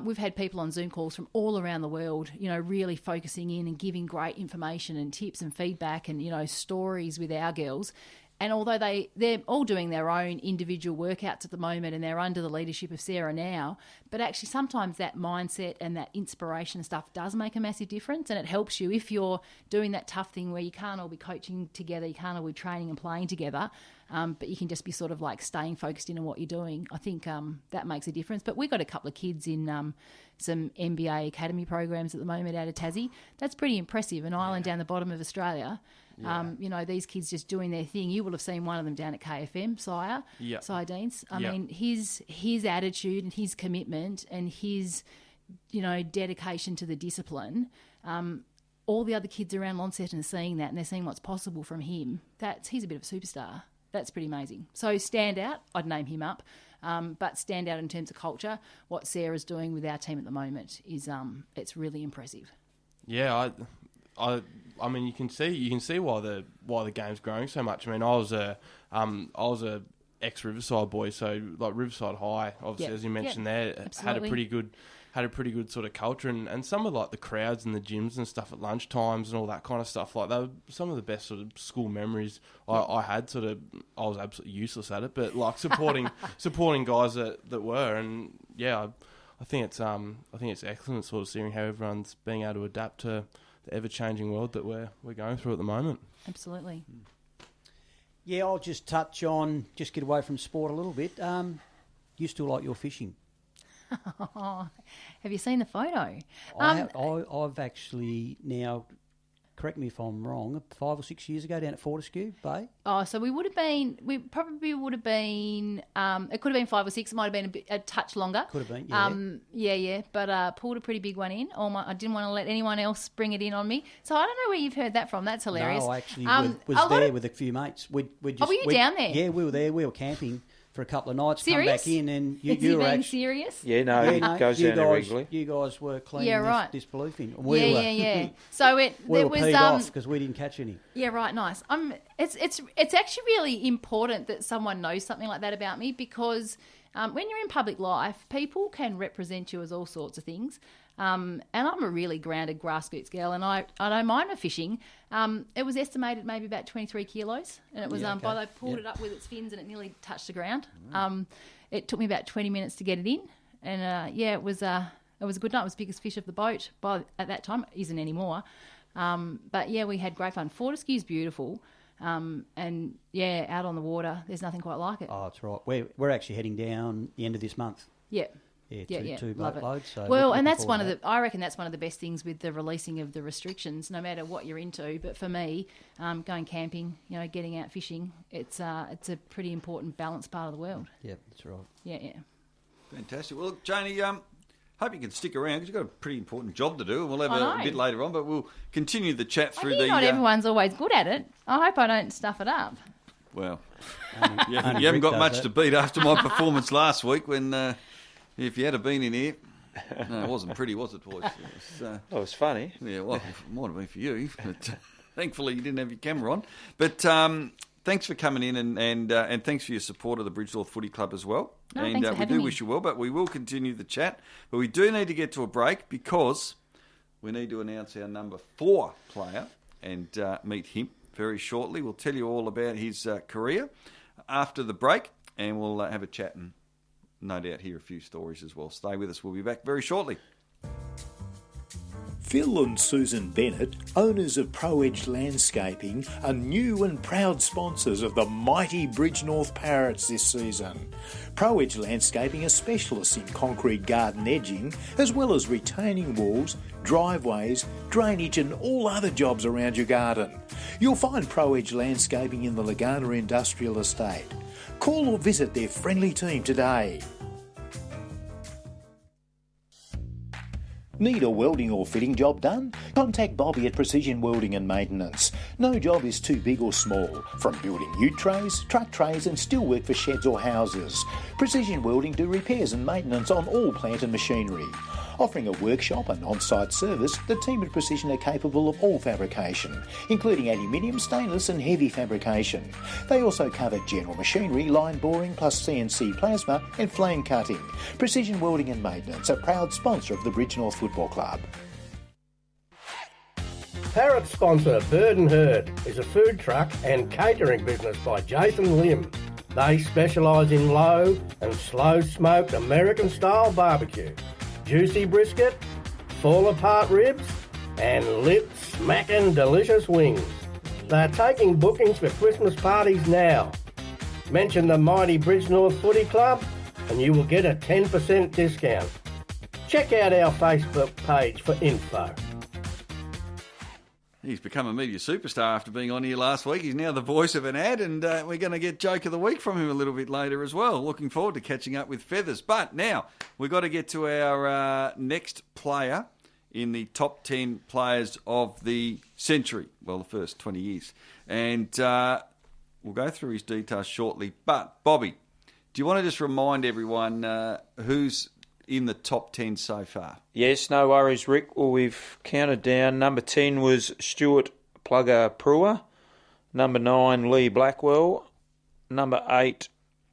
We've had people on Zoom calls from all around the world, really focusing in and giving great information and tips and feedback and, stories with our girls. And although they're all doing their own individual workouts at the moment and they're under the leadership of Sarah now, but actually sometimes that mindset and that inspiration and stuff does make a massive difference, and it helps you if you're doing that tough thing where you can't all be coaching together, you can't all be training and playing together, but you can just be sort of like staying focused in on what you're doing. I think that makes a difference. But we've got a couple of kids in some MBA academy programs at the moment out of Tassie. That's pretty impressive. An island down the bottom of Australia. Yeah. These kids just doing their thing. You will have seen one of them down at KFM, Deans. I mean, his attitude and his commitment and his, dedication to the discipline. All the other kids around Launceston are seeing that, and they're seeing what's possible from him. He's a bit of a superstar. That's pretty amazing. So stand out, I'd name him up. But stand out in terms of culture. What Sarah's doing with our team at the moment is it's really impressive. Yeah, I mean, you can see why the game's growing so much. I mean, I was a ex-Riverside boy, so like Riverside High, obviously, as you mentioned there, absolutely. had a pretty good sort of culture, and some of like the crowds and the gyms and stuff at lunchtimes and all that kind of stuff. Like they were some of the best sort of school memories I had. Sort of, I was absolutely useless at it, but like supporting guys that were, and yeah, I think it's excellent sort of seeing how everyone's being able to adapt to the ever-changing world that we're going through at the moment. Absolutely. Yeah, I'll just touch on, just get away from sport a little bit. You still like your fishing? Have you seen the photo? I've actually now, correct me if I'm wrong, 5 or 6 years ago down at Fortescue Bay. Oh, so we probably would have been, it could have been 5 or 6, it might have been a touch longer. Could have been, yeah. But pulled a pretty big one in. I didn't want to let anyone else bring it in on me. So I don't know where you've heard that from. That's hilarious. No, I actually was there with a few mates. Were you down there? Yeah, we were there. We were camping for a couple of nights. Serious? Come back in and you were being serious? Yeah, no, it goes down there regularly. You guys were cleaning disbelief in. Yeah. So we were peed off because we didn't catch any. Yeah, right, nice. It's actually really important that someone knows something like that about me, because when you're in public life, people can represent you as all sorts of things. And I'm a really grounded grassroots girl, and I don't mind my fishing. It was estimated maybe about 23 kilos, and it was by they pulled it up with its fins and it nearly touched the ground. It took me about 20 minutes to get it in, and it was a good night. It was the biggest fish of the boat at that time. It isn't anymore. But yeah, we had great fun. Fortescue's beautiful. And yeah, out on the water, there's nothing quite like it. Oh, that's right. We're actually heading down the end of this month. Yeah. Yeah, two boat loads. So well, and that's I reckon that's one of the best things with the releasing of the restrictions, no matter what you're into. But for me, going camping, getting out fishing, it's a pretty important balanced part of the world. Yeah, that's right. Yeah. Fantastic. Well, look, Janie, hope you can stick around because you've got a pretty important job to do, and we'll have a bit later on, but we'll continue the chat through not everyone's always good at it. I hope I don't stuff it up. Well, you haven't got much to beat after my performance last week when... if you had been in here. No, it wasn't pretty, was it, boys? It was funny. Yeah, well, it might have been for you, but thankfully you didn't have your camera on. But thanks for coming in and thanks for your support of the Bridgenorth Footy Club as well. No, and thanks for we having do me. wish you well, but we will continue the chat. But we do need to get to a break because we need to announce our number 4 player and meet him very shortly. We'll tell you all about his career after the break, and we'll have a chat and no doubt hear a few stories as well. Stay with us. We'll be back very shortly. Phil and Susan Bennett, owners of Pro Edge Landscaping, are new and proud sponsors of the mighty Bridgenorth Parrots this season. Pro Edge Landscaping are specialists in concrete garden edging, as well as retaining walls, driveways, drainage and all other jobs around your garden. You'll find Pro Edge Landscaping in the Lagana Industrial Estate. Call or visit their friendly team today. Need a welding or fitting job done? Contact Bobby at Precision Welding and Maintenance. No job is too big or small, from building ute trays, truck trays and steelwork for sheds or houses. Precision Welding do repairs and maintenance on all plant and machinery. Offering a workshop and on-site service, the team at Precision are capable of all fabrication, including aluminium, stainless and heavy fabrication. They also cover general machinery, line boring, plus CNC plasma and flame cutting. Precision Welding and Maintenance, a proud sponsor of the Bridgenorth Football Club. Parrot sponsor Bird and Herd is a food truck and catering business by Jason Lim. They specialise in low and slow smoked American style barbecue, juicy brisket, fall apart ribs and lip smacking delicious wings. They're taking bookings for Christmas parties now. Mention the mighty Bridgenorth Footy Club and you will get a 10% discount. Check out our Facebook page for info. He's become a media superstar after being on here last week. He's now the voice of an ad, and we're going to get Joke of the Week from him a little bit later as well. Looking forward to catching up with Feathers. But now, we've got to get to our next player in the top 10 players of the century. Well, the first 20 years. And we'll go through his details shortly. But, Bobby, do you want to just remind everyone who's in the top 10 so far? Yes, no worries, Rick. Well, we've counted down. Number 10 was Stuart Plugger Brewer. Number 9, Lee Blackwell. Number 8,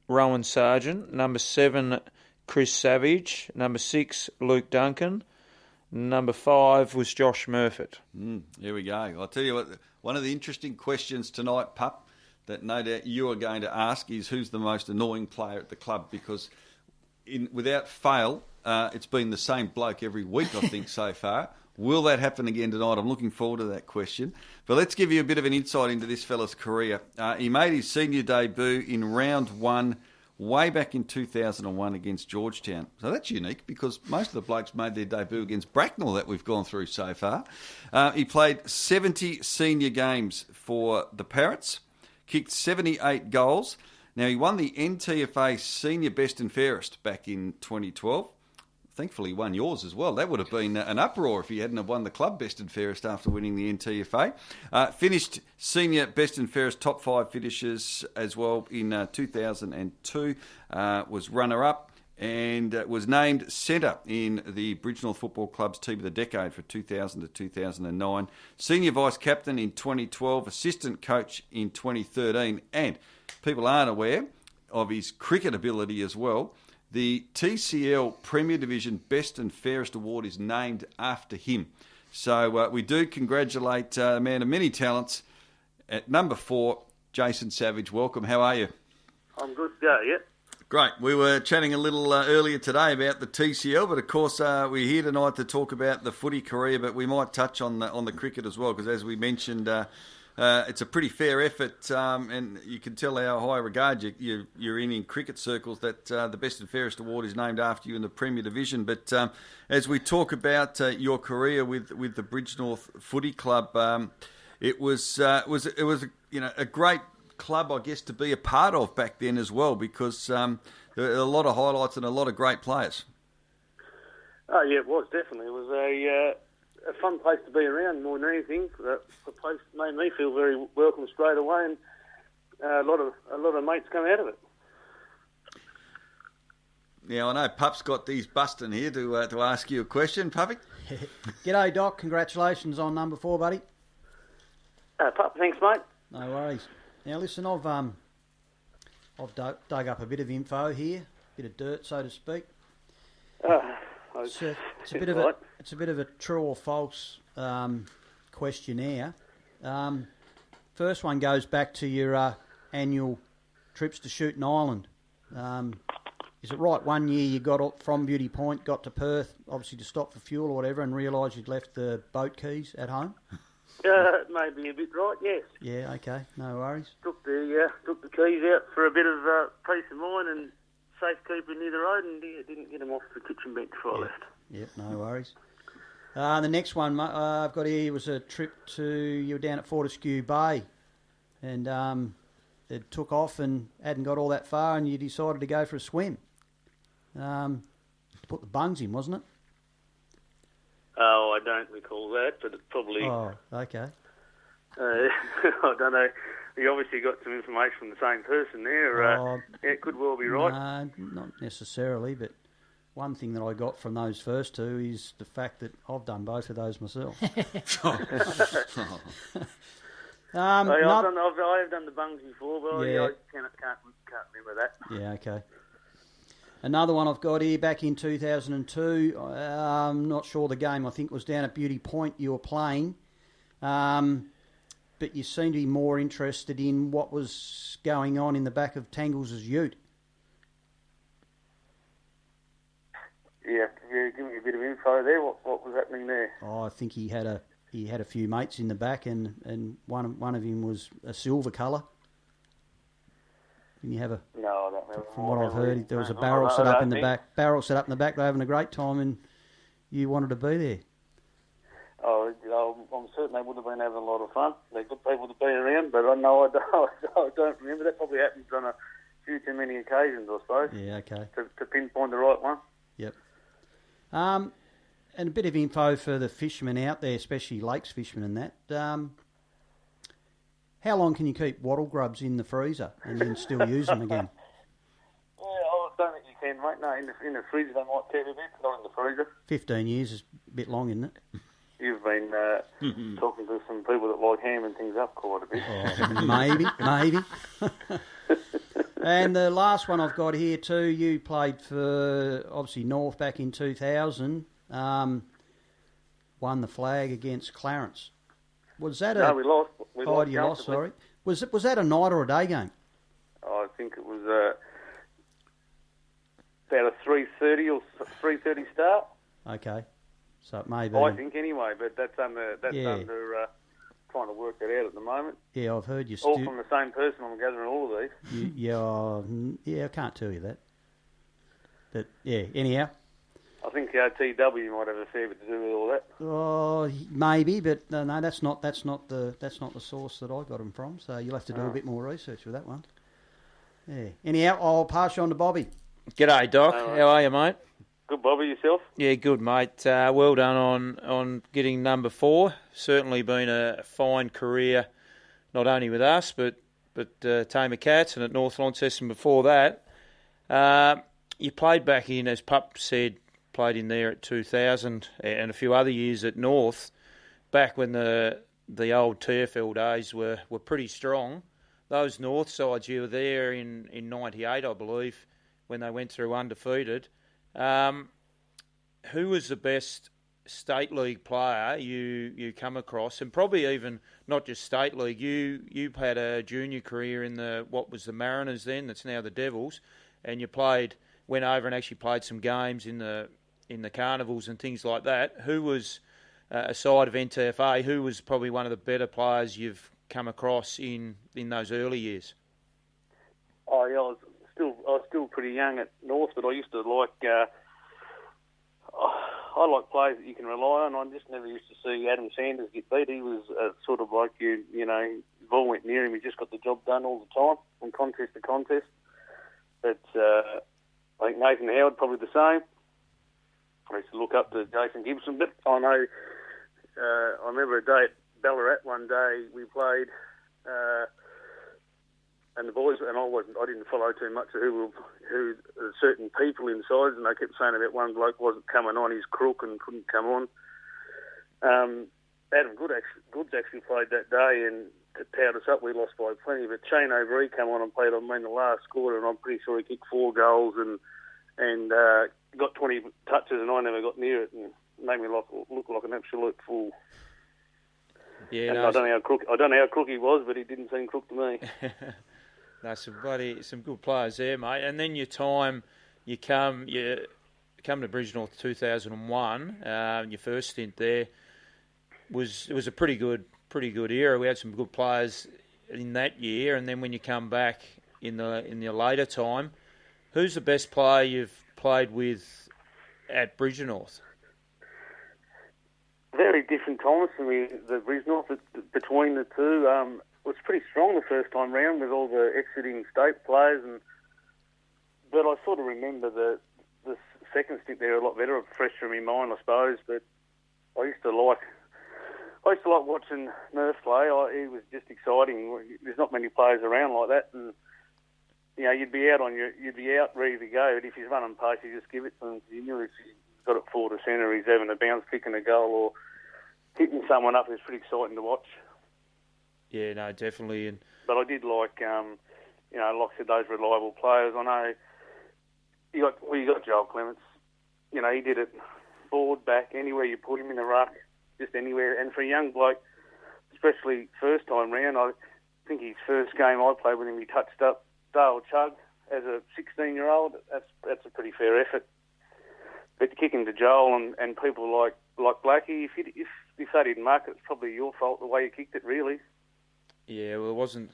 Rowan Sargent. Number 7, Chris Savage. Number 6, Luke Duncan. Number 5 was Josh Murfitt. Here we go. I'll tell you what, one of the interesting questions tonight, Pup, that no doubt you are going to ask is who's the most annoying player at the club, because without fail, it's been the same bloke every week, I think, so far. Will that happen again tonight? I'm looking forward to that question. But let's give you a bit of an insight into this fella's career. He made his senior debut in round 1 way back in 2001 against Georgetown. So that's unique because most of the blokes made their debut against Bracknell that we've gone through so far. He played 70 senior games for the Parrots, kicked 78 goals. Now, he won the NTFA Senior Best and Fairest back in 2012. Thankfully, he won yours as well. That would have been an uproar if he hadn't have won the club Best and Fairest after winning the NTFA. Finished Senior Best and Fairest top 5 finishes as well in 2002. Was runner-up and was named centre in the Bridgenorth Football Club's Team of the Decade for 2000 to 2009. Senior Vice-Captain in 2012. Assistant Coach in 2013. And people aren't aware of his cricket ability as well. The TCL Premier Division Best and Fairest Award is named after him. So we do congratulate a man of many talents. At number 4, Jason Savage. Welcome. How are you? I'm good. Yeah. Great. We were chatting a little earlier today about the TCL, but of course we're here tonight to talk about the footy career, but we might touch on the cricket as well, because as we mentioned, it's a pretty fair effort, and you can tell how high regard you're in cricket circles that the Best and Fairest Award is named after you in the Premier Division. But as we talk about your career with the Bridgenorth Footy Club, it was a great club, I guess, to be a part of back then as well, because there were a lot of highlights and a lot of great players. Oh yeah, it was definitely. It was a fun place to be around more than anything. The place made me feel very welcome straight away, and a lot of mates come out of it. Now, I know Pup's got these busting here to ask you a question. Puppy? G'day, Doc. Congratulations on number 4, buddy. Pup, thanks, mate. No worries. Now, listen, I've dug up a bit of info here, a bit of dirt, so to speak. It's a bit of a true or false questionnaire. First one goes back to your annual trips to Shooting Island. Is it right? One year you got up from Beauty Point, got to Perth, obviously to stop for fuel or whatever, and realised you'd left the boat keys at home. Maybe a bit right, yes. Yeah, okay, no worries. Took the keys out for a bit of peace of mind and safekeeping near the road, and didn't get them off the kitchen bench before I left. Yep, no worries. The next one I've got here was a trip you were down at Fortescue Bay, and it took off and hadn't got all that far, and you decided to go for a swim. To put the bungs in, wasn't it? Oh, I don't recall that, but it probably... Oh, okay. I don't know. You obviously got some information from the same person there. It could well be right. No, not necessarily, but one thing that I got from those first two is the fact that I've done both of those myself. I have done the bungs before, but I can't remember that. Yeah, okay. Another one I've got here back in 2002. I'm not sure the game. I think was down at Beauty Point you were playing. But you seem to be more interested in what was going on in the back of Tangles' ute. Yeah, give me a bit of info there. What was happening there? Oh, I think he had a few mates in the back, and one of him was a silver colour. Didn't you have a? No, I don't remember. From what I've heard, there was a barrel set up in the back. Barrel set up in the back. They're having a great time, and you wanted to be there. Oh, I'm certain they would have been having a lot of fun. They're good people to be around, but I know I don't remember. That probably happens on a few too many occasions, I suppose. Yeah, okay. To pinpoint the right one. Yep. And a bit of info for the fishermen out there, especially lakes fishermen and that. How long can you keep wattle grubs in the freezer and then still use them again? Yeah, I don't think you can, mate. No, in the freezer they might keep a bit, not in the freezer. 15 years is a bit long, isn't it? You've been talking to some people that like hamming things up quite a bit. Oh, maybe. And the last one I've got here too, you played for, obviously, North back in 2000, won the flag against Clarence. Was that No, we lost. You lost, sorry. Was that a night or a day game? I think it was about a 3:30 or 3:30 start. Okay. So it may be. I think anyway, but that's under trying to work that out at the moment. Yeah, I've heard you. All from the same person. I'm gathering all of these. Yeah, I can't tell you that. But yeah, anyhow. I think TW might have a fair bit to do with all that. Oh, maybe, but no, that's not the source that I got them from. So you'll have to do a bit more research with that one. Yeah. Anyhow, I'll pass you on to Bobby. G'day, Doc. How are you, mate? Good, Bobby. Yourself? Yeah, good, mate. Well done on getting number 4. Certainly been a fine career, not only with us, but Tamer Cats and at North Launceston before that. You played back in, as Pup said, played in there at 2000 and a few other years at North, back when the old TFL days were pretty strong. Those North sides, you were there in 98, I believe, when they went through undefeated. Who was the best state league player you come across, and probably even not just state league? You had a junior career in what was the Mariners then, that's now the Devils, and you went over and actually played some games in the carnivals and things like that. Who was, aside of NTFA, who was probably one of the better players you've come across in those early years? Oh yeah, I was still pretty young at North, but I used to like. I like players that you can rely on. I just never used to see Adam Sanders get beat. He was sort of like you know, the ball went near him. He just got the job done all the time, from contest to contest. But I think Nathan Howard probably the same. I used to look up to Jason Gibson, but I know. I remember a day at Ballarat one day we played the boys, and I didn't follow too much of who certain people inside, and they kept saying about one bloke wasn't coming on, his crook, and couldn't come on. Adam Goods actually played that day and powered us up. We lost by plenty, but Shane O'Brien came on and played on me in the last quarter, and I'm pretty sure he kicked 4 goals and got 20 touches, and I never got near it, and made me look like an absolute fool. Yeah, I don't know how crook he was, but he didn't seem crook to me. No, some good players there, mate. And then you come to Bridgnorth 2001. Your first stint there was a pretty good era. We had some good players in that year, and then when you come back in the later time, who's the best player you've played with at Bridgnorth? Very different times for me. The Bridgnorth between the two was pretty strong the first time round with all the exiting state players, but I sort of remember the second stint there a lot better, fresher in my mind, I suppose. But I used to like watching Murph play. He was just exciting. There's not many players around like that, and you'd be out ready to go. But if he's running pace, you just give it to him. You knew if he got it forward to centre, he's having a bounce, kicking a goal, or hitting someone up. It was pretty exciting to watch. Yeah, no, definitely. But I did like, like I said, those reliable players. I know you got Joel Clements. He did it forward, back, anywhere you put him in the ruck, just anywhere. And for a young bloke, especially first time round, I think his first game I played with him, he touched up Dale Chug as a 16-year-old. That's a pretty fair effort. But kicking to Joel and people like Blackie, if they didn't mark it, it's probably your fault the way you kicked it, really. Yeah, well, it wasn't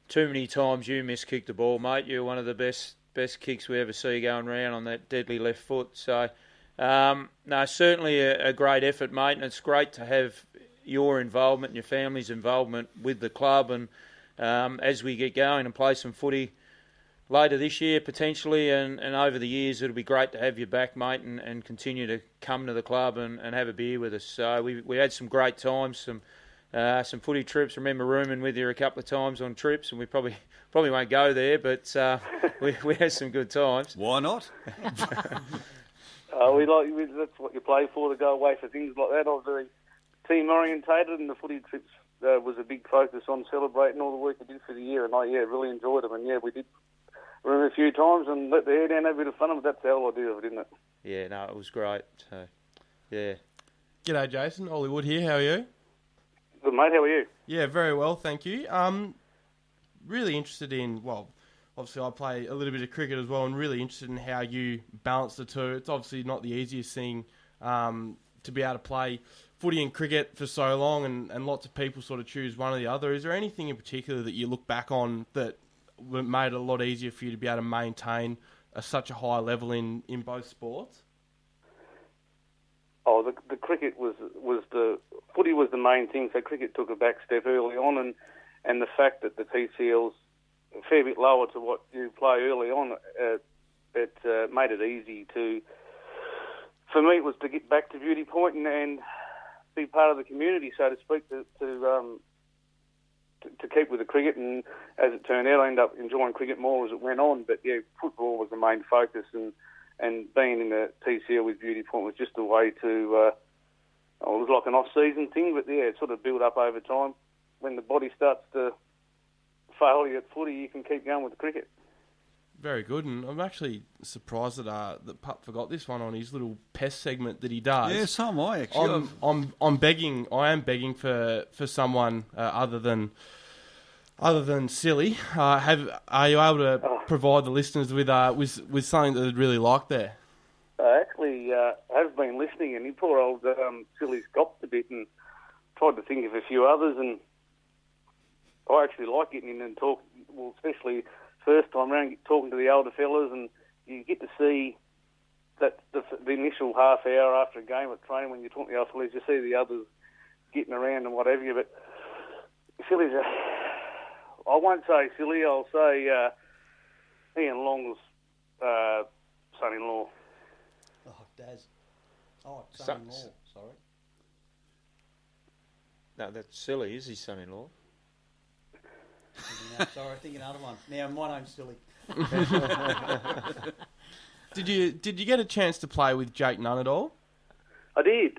too many times you miskicked the ball, mate. You're one of the best kicks we ever see going round on that deadly left foot. So, no, certainly a great effort, mate, and it's great to have your involvement and your family's involvement with the club. And as we get going and play some footy later this year, potentially, and over the years, it'll be great to have you back, mate, and continue to come to the club and have a beer with us. So we had some great times, some footy trips. I remember rooming with you a couple of times on trips, and we probably won't go there, but we had some good times. Why not? That's what you play for, to go away for things like that. I was very team orientated, and the footy trips was a big focus on celebrating all the work we did for the year, and I really enjoyed them. And we did room a few times and let the hair down, have a bit of fun, but that's the whole idea of it, isn't it? Yeah, no, it was great. So, yeah. G'day, Jason. Ollie Wood here. How are you? Good, mate. How are you? Yeah, very well, thank you. Really interested in, obviously I play a little bit of cricket as well, and really interested in how you balance the two. It's obviously not the easiest thing to be able to play footy and cricket for so long, and lots of people sort of choose one or the other. Is there anything in particular that you look back on that made it a lot easier for you to be able to maintain such a high level in both sports? Oh, the cricket was the footy was the main thing. So cricket took a back step early on, and the fact that the TCL's a fair bit lower to what you play early on, it made it easy to. For me, it was to get back to Beauty Point and be part of the community, so to speak, to keep with the cricket. And as it turned out, I ended up enjoying cricket more as it went on. But football was the main focus, and being in the TCL with Beauty Point was just a way to. It was like an off-season thing, but it sort of built up over time. When the body starts to fail you at footy, you can keep going with the cricket. Very good, and I'm actually surprised that Pup forgot this one on his little pest segment that he does. Yeah, so am I actually. I'm begging. I am begging for someone other than Silly. Are you able to provide the listeners with something that they'd really like there? I actually have been listening, and poor old Silly's copped a bit, and tried to think of a few others, and I actually like getting in and talk. Well, especially first time round, talking to the older fellas, and you get to see that the initial half hour after a game at training when you're talking to the older fellas, you see the others getting around and what have you. But Silly's I won't say Silly, I'll say Ian Long's son-in-law. Oh, Daz. Oh, son-in-law, sorry. No, that's Silly, is his son-in-law? Sorry, thinking another one. Now, my name's silly. Did you get a chance to play with Jake Nunn at all? I did.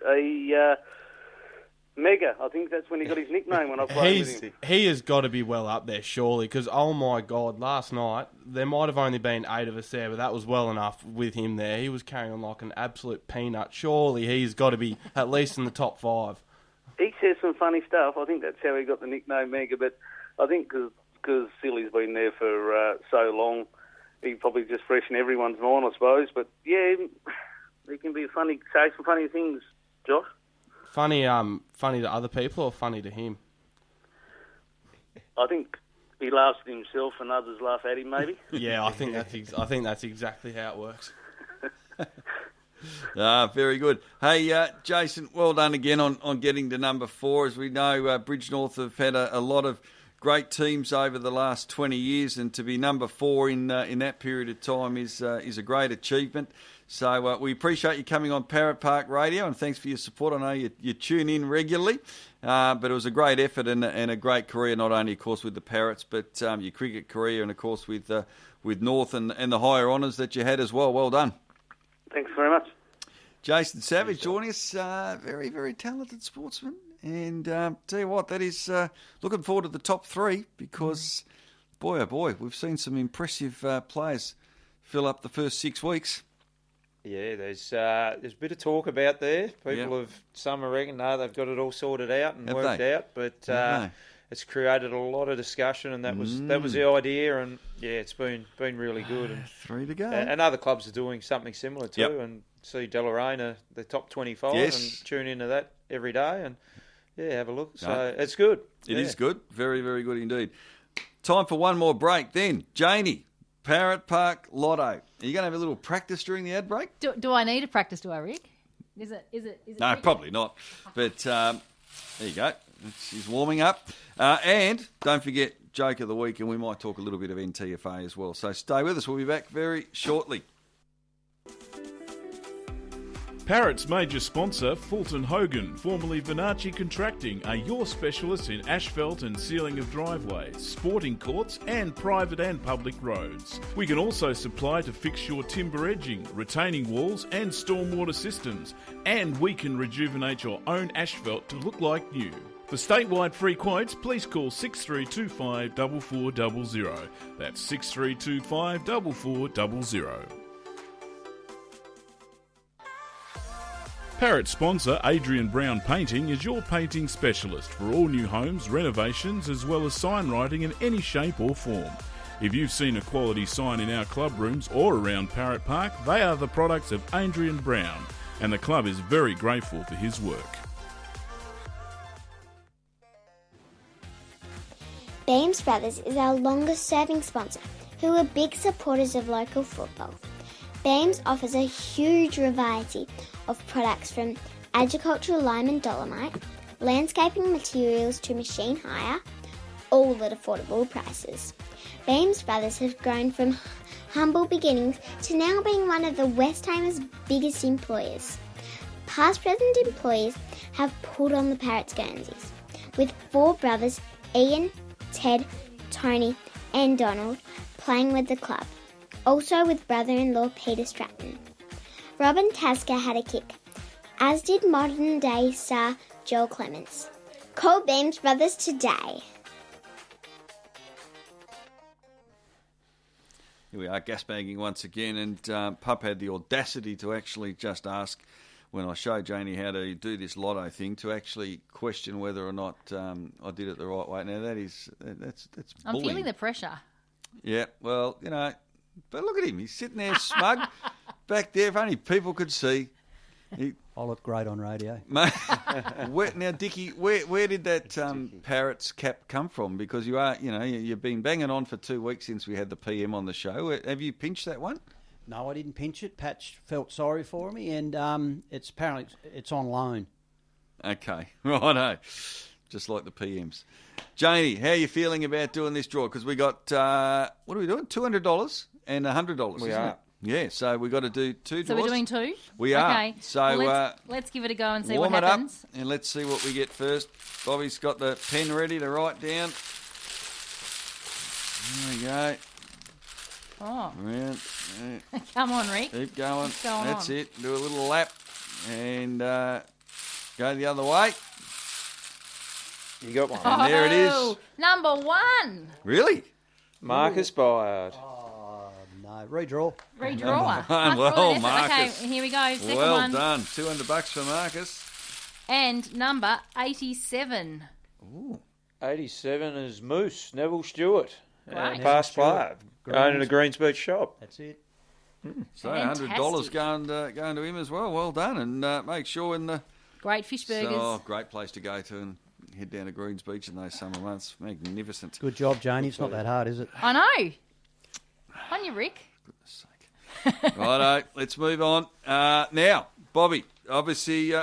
Mega. I think that's when he got his nickname when I played with him. He has got to be well up there, surely, because, oh my God, last night, there might have only been 8 of us there, but that was well enough with him there. He was carrying on like an absolute peanut. Surely he's got to be at least in the top 5. He says some funny stuff. I think that's how he got the nickname Mega, but I think because Silly's been there for so long, he probably just freshened everyone's mind, I suppose. But, yeah, he can be funny, say some funny things, Josh. Funny to other people or funny to him? I think he laughs at himself and others laugh at him, maybe. Yeah, I think that's exactly how it works. Very good. Hey, Jason, well done again on getting to number 4. As we know, Bridge North have had a lot of great teams over the last 20 years, and to be number 4 in that period of time is a great achievement. So we appreciate you coming on Parrot Park Radio, and thanks for your support. I know you tune in regularly, but it was a great effort and a great career, not only, of course, with the Parrots, but your cricket career and, of course, with North and the higher honours that you had as well. Well done. Thanks very much. Jason Savage joining us, very, very talented sportsman. And tell you what, that is looking forward to the top 3 because, boy, oh boy, we've seen some impressive players fill up the first 6 weeks. Yeah, there's a bit of talk about there. Some reckon they've got it all sorted out and worked out, but it's created a lot of discussion, and that was the idea. And yeah, it's been really good. And 3 to go. And other clubs are doing something similar too. And see Deloraine, the top 25, and tune into that every day, and have a look. So it's good. It is good. Very, very good indeed. Time for one more break. Then Janie. Parrot Park Lotto. Are you going to have a little practice during the ad break? Do I need a practice, do I, Rick? Is it No, tricky? Probably not. But there you go. She's warming up. And don't forget, Joke of the Week, and we might talk a little bit of NTFA as well. So stay with us. We'll be back very shortly. Parrot's major sponsor, Fulton Hogan, formerly Venarchi Contracting, are your specialists in asphalt and sealing of driveways, sporting courts and private and public roads. We can also supply to fix your timber edging, retaining walls and stormwater systems, and we can rejuvenate your own asphalt to look like new. For statewide free quotes, please call 6325 4400. That's 6325 4400. Parrot sponsor Adrian Brown Painting is your painting specialist for all new homes, renovations, as well as sign writing in any shape or form. If you've seen a quality sign in our club rooms or around Parrot Park, they are the products of Adrian Brown, and the club is very grateful for his work. Beams Brothers is our longest serving sponsor, who are big supporters of local football. Beams offers a huge variety of products from agricultural lime and dolomite, landscaping materials to machine hire, all at affordable prices. Beams Brothers have grown from humble beginnings to now being one of the West Hamers' biggest employers. Past present employees have pulled on the Parrots Guernseys, with 4 brothers, Ian, Ted, Tony and Donald, playing with the club. Also with brother-in-law Peter Stratton. Robin Tasker had a kick, as did modern-day star Joel Clements. Call Beams Brothers today. Here we are, gasbagging once again, and Pup had the audacity to actually just ask, when I showed Janie how to do this lotto thing, to actually question whether or not I did it the right way. Now that's I'm bullying. feeling the pressure. Yeah, well, but look at him. He's sitting there smug back there. If only people could see. I look great on radio. Now, Dickie, where did that Parrot's cap come from? Because you've been banging on for 2 weeks since we had the PM on the show. Have you pinched that one? No, I didn't pinch it. Patch felt sorry for me, and it's apparently on loan. Okay, righto. Just like the PMs. Janie, how are you feeling about doing this draw? Because we got, what are we doing? $200 and $100. We are. Yeah, so we got to do 2 draws. So we're doing 2? We are. Okay. So let's give it a go and see what warm it happens. up, and let's see what we get first. Bobby's got the pen ready to write down. There we go. Oh. Around. Come on, Rick. Keep going. What's going That's on? it. Do a little lap and go the other way. You got one. And there it is. Oh, number 1. Really? Marcus Byard. No, redraw. Redrawer. Well, Marcus. Okay, here we go. Second Well one. done. $200 for Marcus. And number 87. 87 is Moose, Neville Stewart. Great. Past player. Going to the Greens Beach shop. That's it. So Fantastic. $100 going to him as well. Well done. And make sure in the... Great fish burgers. Oh, great place to go to and head down to Greens Beach in those summer months. Magnificent. Good job, Janie. It's not that hard, is it? I know. On you, Rick. Goodness sake. Righto, let's move on. Now, Bobby, obviously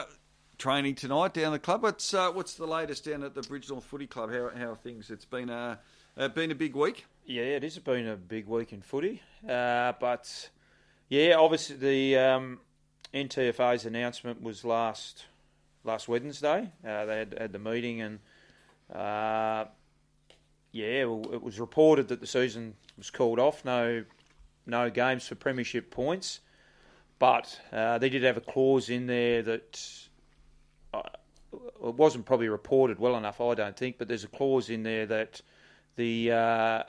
training tonight down the club. What's the latest down at the Bridgenorth Footy Club? How are things? It's been a big week. Yeah, it has been a big week in footy. But, yeah, obviously the NTFA's announcement was last Wednesday. They had the meeting and, it was reported that the season was called off. No games for premiership points. But they did have a clause in there that it wasn't probably reported well enough, I don't think, but there's a clause in there that an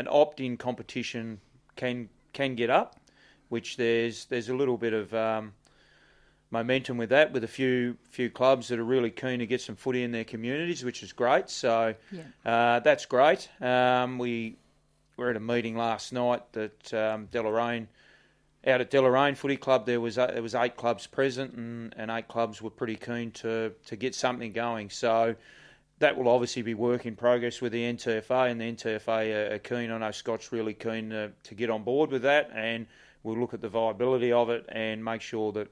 opt-in competition can get up, which there's a little bit of momentum with that, with a few clubs that are really keen to get some footy in their communities, which is great. So that's great. We were at a meeting last night that Deloraine, out at Deloraine Footy Club, there was 8 clubs present, and 8 clubs were pretty keen to get something going. So that will obviously be work in progress with the NTFA, and the NTFA are keen. I know Scott's really keen to get on board with that, and we'll look at the viability of it and make sure that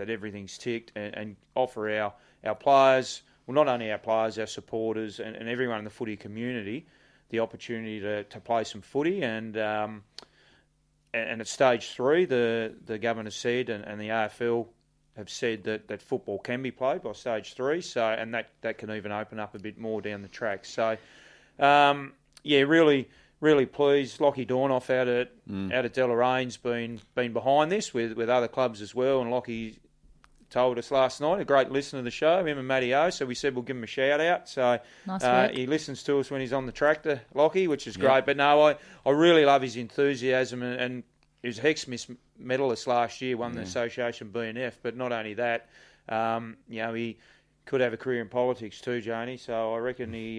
everything's ticked and offer our players, well, not only our players, our supporters and everyone in the footy community the opportunity to play some footy. And at stage 3, the government has said, and the AFL have said that football can be played by stage 3. So, and that can even open up a bit more down the track. So, really, really pleased. Lockie Dornoff out at Deloraine's been behind this with other clubs as well. And Lockie told us last night, a great listener to the show, him and Matty O, so we said we'll give him a shout out. So nice he listens to us when he's on the tractor, Lockie, which is great. But no, I really love his enthusiasm, and he was a Hex-Miss medalist last year, won the Association BNF. But not only that, he could have a career in politics too, Janie. So I reckon he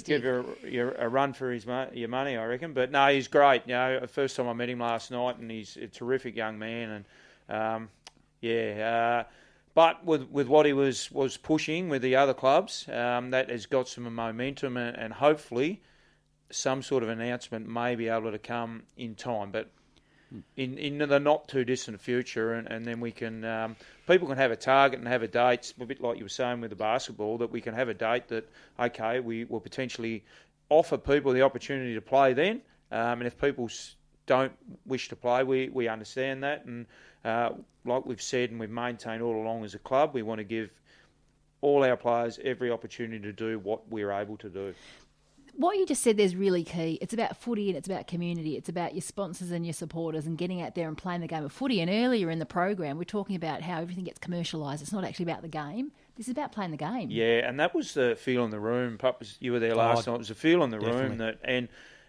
give you a run for your money, I reckon. But no, he's great. The first time I met him last night, and he's a terrific young man. And but with what he was pushing with the other clubs, that has got some momentum, and hopefully some sort of announcement may be able to come in time. But in the not too distant future, and then we can people can have a target and have a date, a bit like you were saying with the basketball, that we can have a date that we will potentially offer people the opportunity to play then, and if people don't wish to play, we understand that, and like we've said and we've maintained all along as a club, we want to give all our players every opportunity to do what we're able to do. What you just said there's really key. It's about footy and it's about community. It's about your sponsors and your supporters and getting out there and playing the game of footy. And earlier in the program, we're talking about how everything gets commercialised. It's not actually about the game. This is about playing the game. Yeah, and that was the feel in the room. Pup, you were there last night. It was a feel in the room that,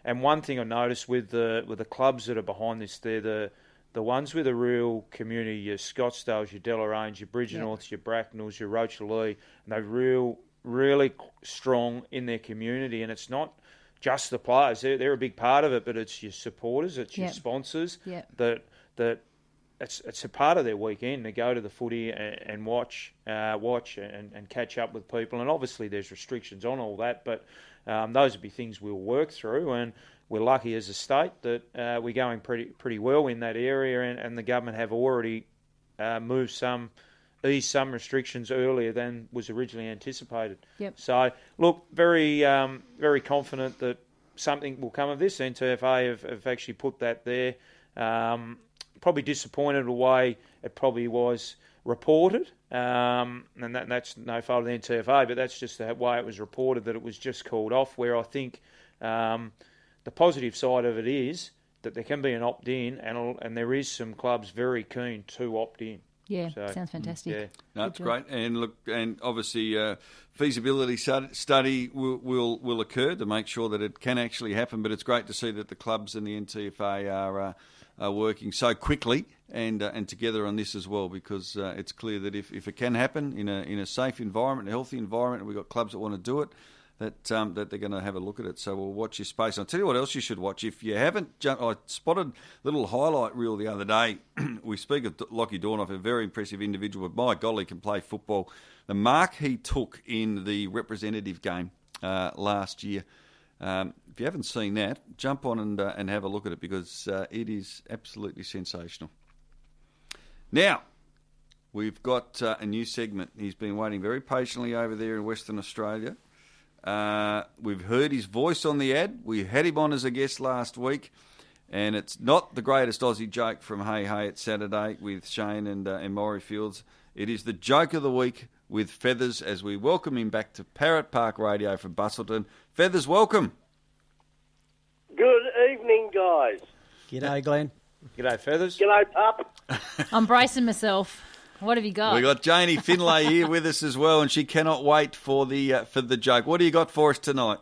and one thing I noticed with the clubs that are behind this, they're the ones with a real community. Your Scottsdales, your Deloraines, your Bridgenorths, your Bracknells, your Rochalee, and they're really strong in their community, and it's not just the players. They're a big part of it, but it's your supporters, it's your sponsors that it's a part of their weekend to go to the footy and watch and catch up with people. And obviously there's restrictions on all that, but those would be things we'll work through. And we're lucky as a state that we're going pretty well in that area, and the government have already eased some restrictions earlier than was originally anticipated. Yep. So, look, very confident that something will come of this. NTFA have actually put that there. Probably disappointed the way it probably was reported, and that's no fault of the NTFA, but that's just the way it was reported, that it was just called off, where I think The positive side of it is that there can be an opt-in, and there is some clubs very keen to opt in. Yeah, sounds fantastic. Yeah. No, it's great. And look, and obviously feasibility study will occur to make sure that it can actually happen. But it's great to see that the clubs and the NTFA are working so quickly and together on this as well, because it's clear that if it can happen in a safe environment, a healthy environment, and we've got clubs that want to do it, that they're going to have a look at it. So we'll watch your space. I'll tell you what else you should watch. If you haven't, I spotted a little highlight reel the other day. We speak of Lockie Dornoff, a very impressive individual, but my golly, can play football. The mark he took in the representative game last year. If you haven't seen that, jump on and have a look at it, because it is absolutely sensational. Now, we've got a new segment. He's been waiting very patiently over there in Western Australia. We've heard his voice on the ad. We had him on as a guest last week, and it's not the greatest Aussie joke from Hey Hey It's Saturday with Shane and Maury Fields. It is the joke of the week with Feathers, as we welcome him back to Parrot Park Radio from Bustleton. Feathers, welcome. Good evening, guys. G'day, Glenn. G'day, Feathers. G'day, Pup. I'm bracing myself. What have you got? We got Janie Finlay here with us as well, and she cannot wait for the joke. What do you got for us tonight?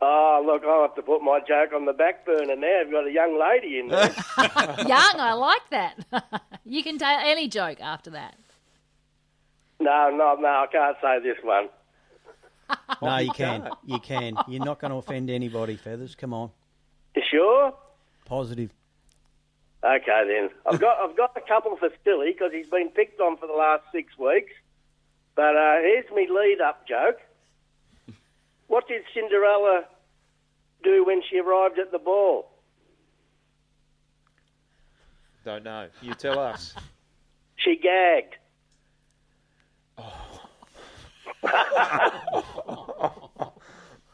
Oh, look, I'll have to put my joke on the back burner now. I've got a young lady in there. Young, I like that. You can tell any joke after that. No, I can't say this one. No, you can. You can. You're not going to offend anybody, Feathers. Come on. You sure? Positive. Okay, then. I've got a couple for Stilly, because he's been picked on for the last 6 weeks. But here's me lead-up joke. What did Cinderella do when she arrived at the ball? Don't know. You tell us. She gagged.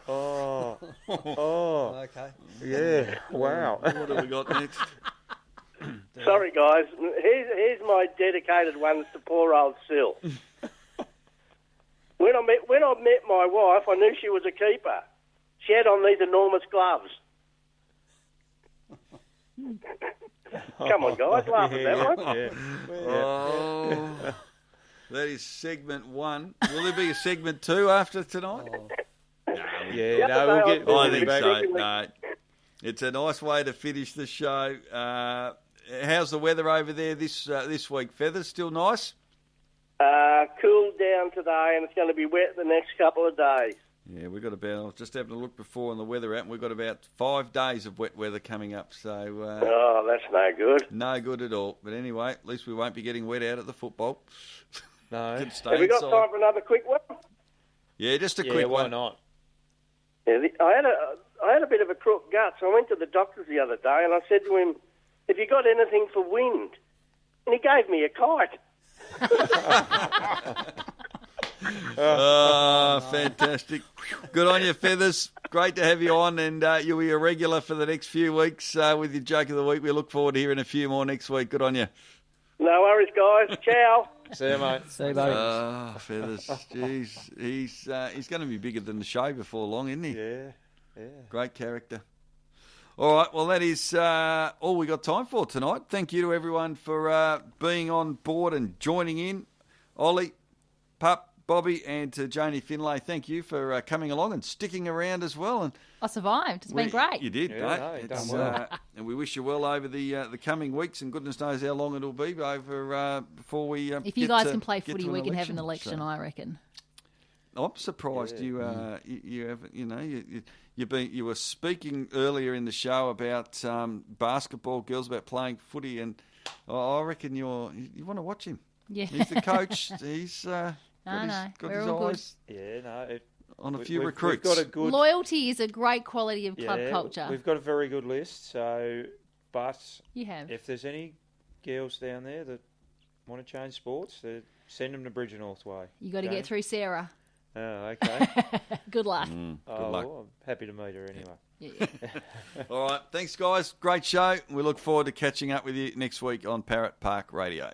Oh. Okay. Yeah. Wow. What have we got next? Sorry, guys. Here's my dedicated ones to poor old Sil. When I met my wife, I knew she was a keeper. She had on these enormous gloves. Come on, guys, laugh at that one. Yeah. Oh, that is segment 1. Will there be a segment 2 after tonight? Yeah, no, we'll get I think back. so. No. It's a nice way to finish the show. How's the weather over there this week, Feathers? Still nice? Cooled down today, and it's going to be wet the next couple of days. Yeah, we've got about, I was just having a look before on the weather app, and we've got about 5 days of wet weather coming up. So oh, that's no good. No good at all. But anyway, at least we won't be getting wet out at the football. No. Have we got time for another quick one? Yeah, just a quick why one. not? Yeah, I had a bit of a crook gut, so I went to the doctors the other day, and I said to him, "Have you got anything for wind?" And he gave me a kite. Oh, fantastic. Good on you, Feathers. Great to have you on, and you'll be a regular for the next few weeks with your joke of the week. We look forward to hearing a few more next week. Good on you. No worries, guys. Ciao. See you, mate. See you, buddy. Feathers. Jeez. He's going to be bigger than the show before long, isn't he? Yeah. Great character. All right, well, that is all we got time for tonight. Thank you to everyone for being on board and joining in. Ollie, Pup, Bobby, and to Janie Finlay, thank you for coming along and sticking around as well. And I survived. It's been great. You did, Yeah, mate. no, you've done well. And we wish you well over the coming weeks, and goodness knows how long it'll be over before we. If you guys can play footy, we can have an election, I reckon. I'm surprised you haven't. You were speaking earlier in the show about basketball, girls about playing footy, and I reckon you want to watch him. Yeah, he's the coach. He's got we're his all eyes good. Yeah, no. On a few We've recruits. got a good Loyalty is a great quality of club culture. We've got a very good list. But you have. If there's any girls down there that want to change sports, send them to Bridger North Way. You got to get through Sarah. Oh, okay. Good luck. Good luck. Well, I'm happy to meet her anyway. Yeah. All right. Thanks, guys. Great show. We look forward to catching up with you next week on Parrot Park Radio.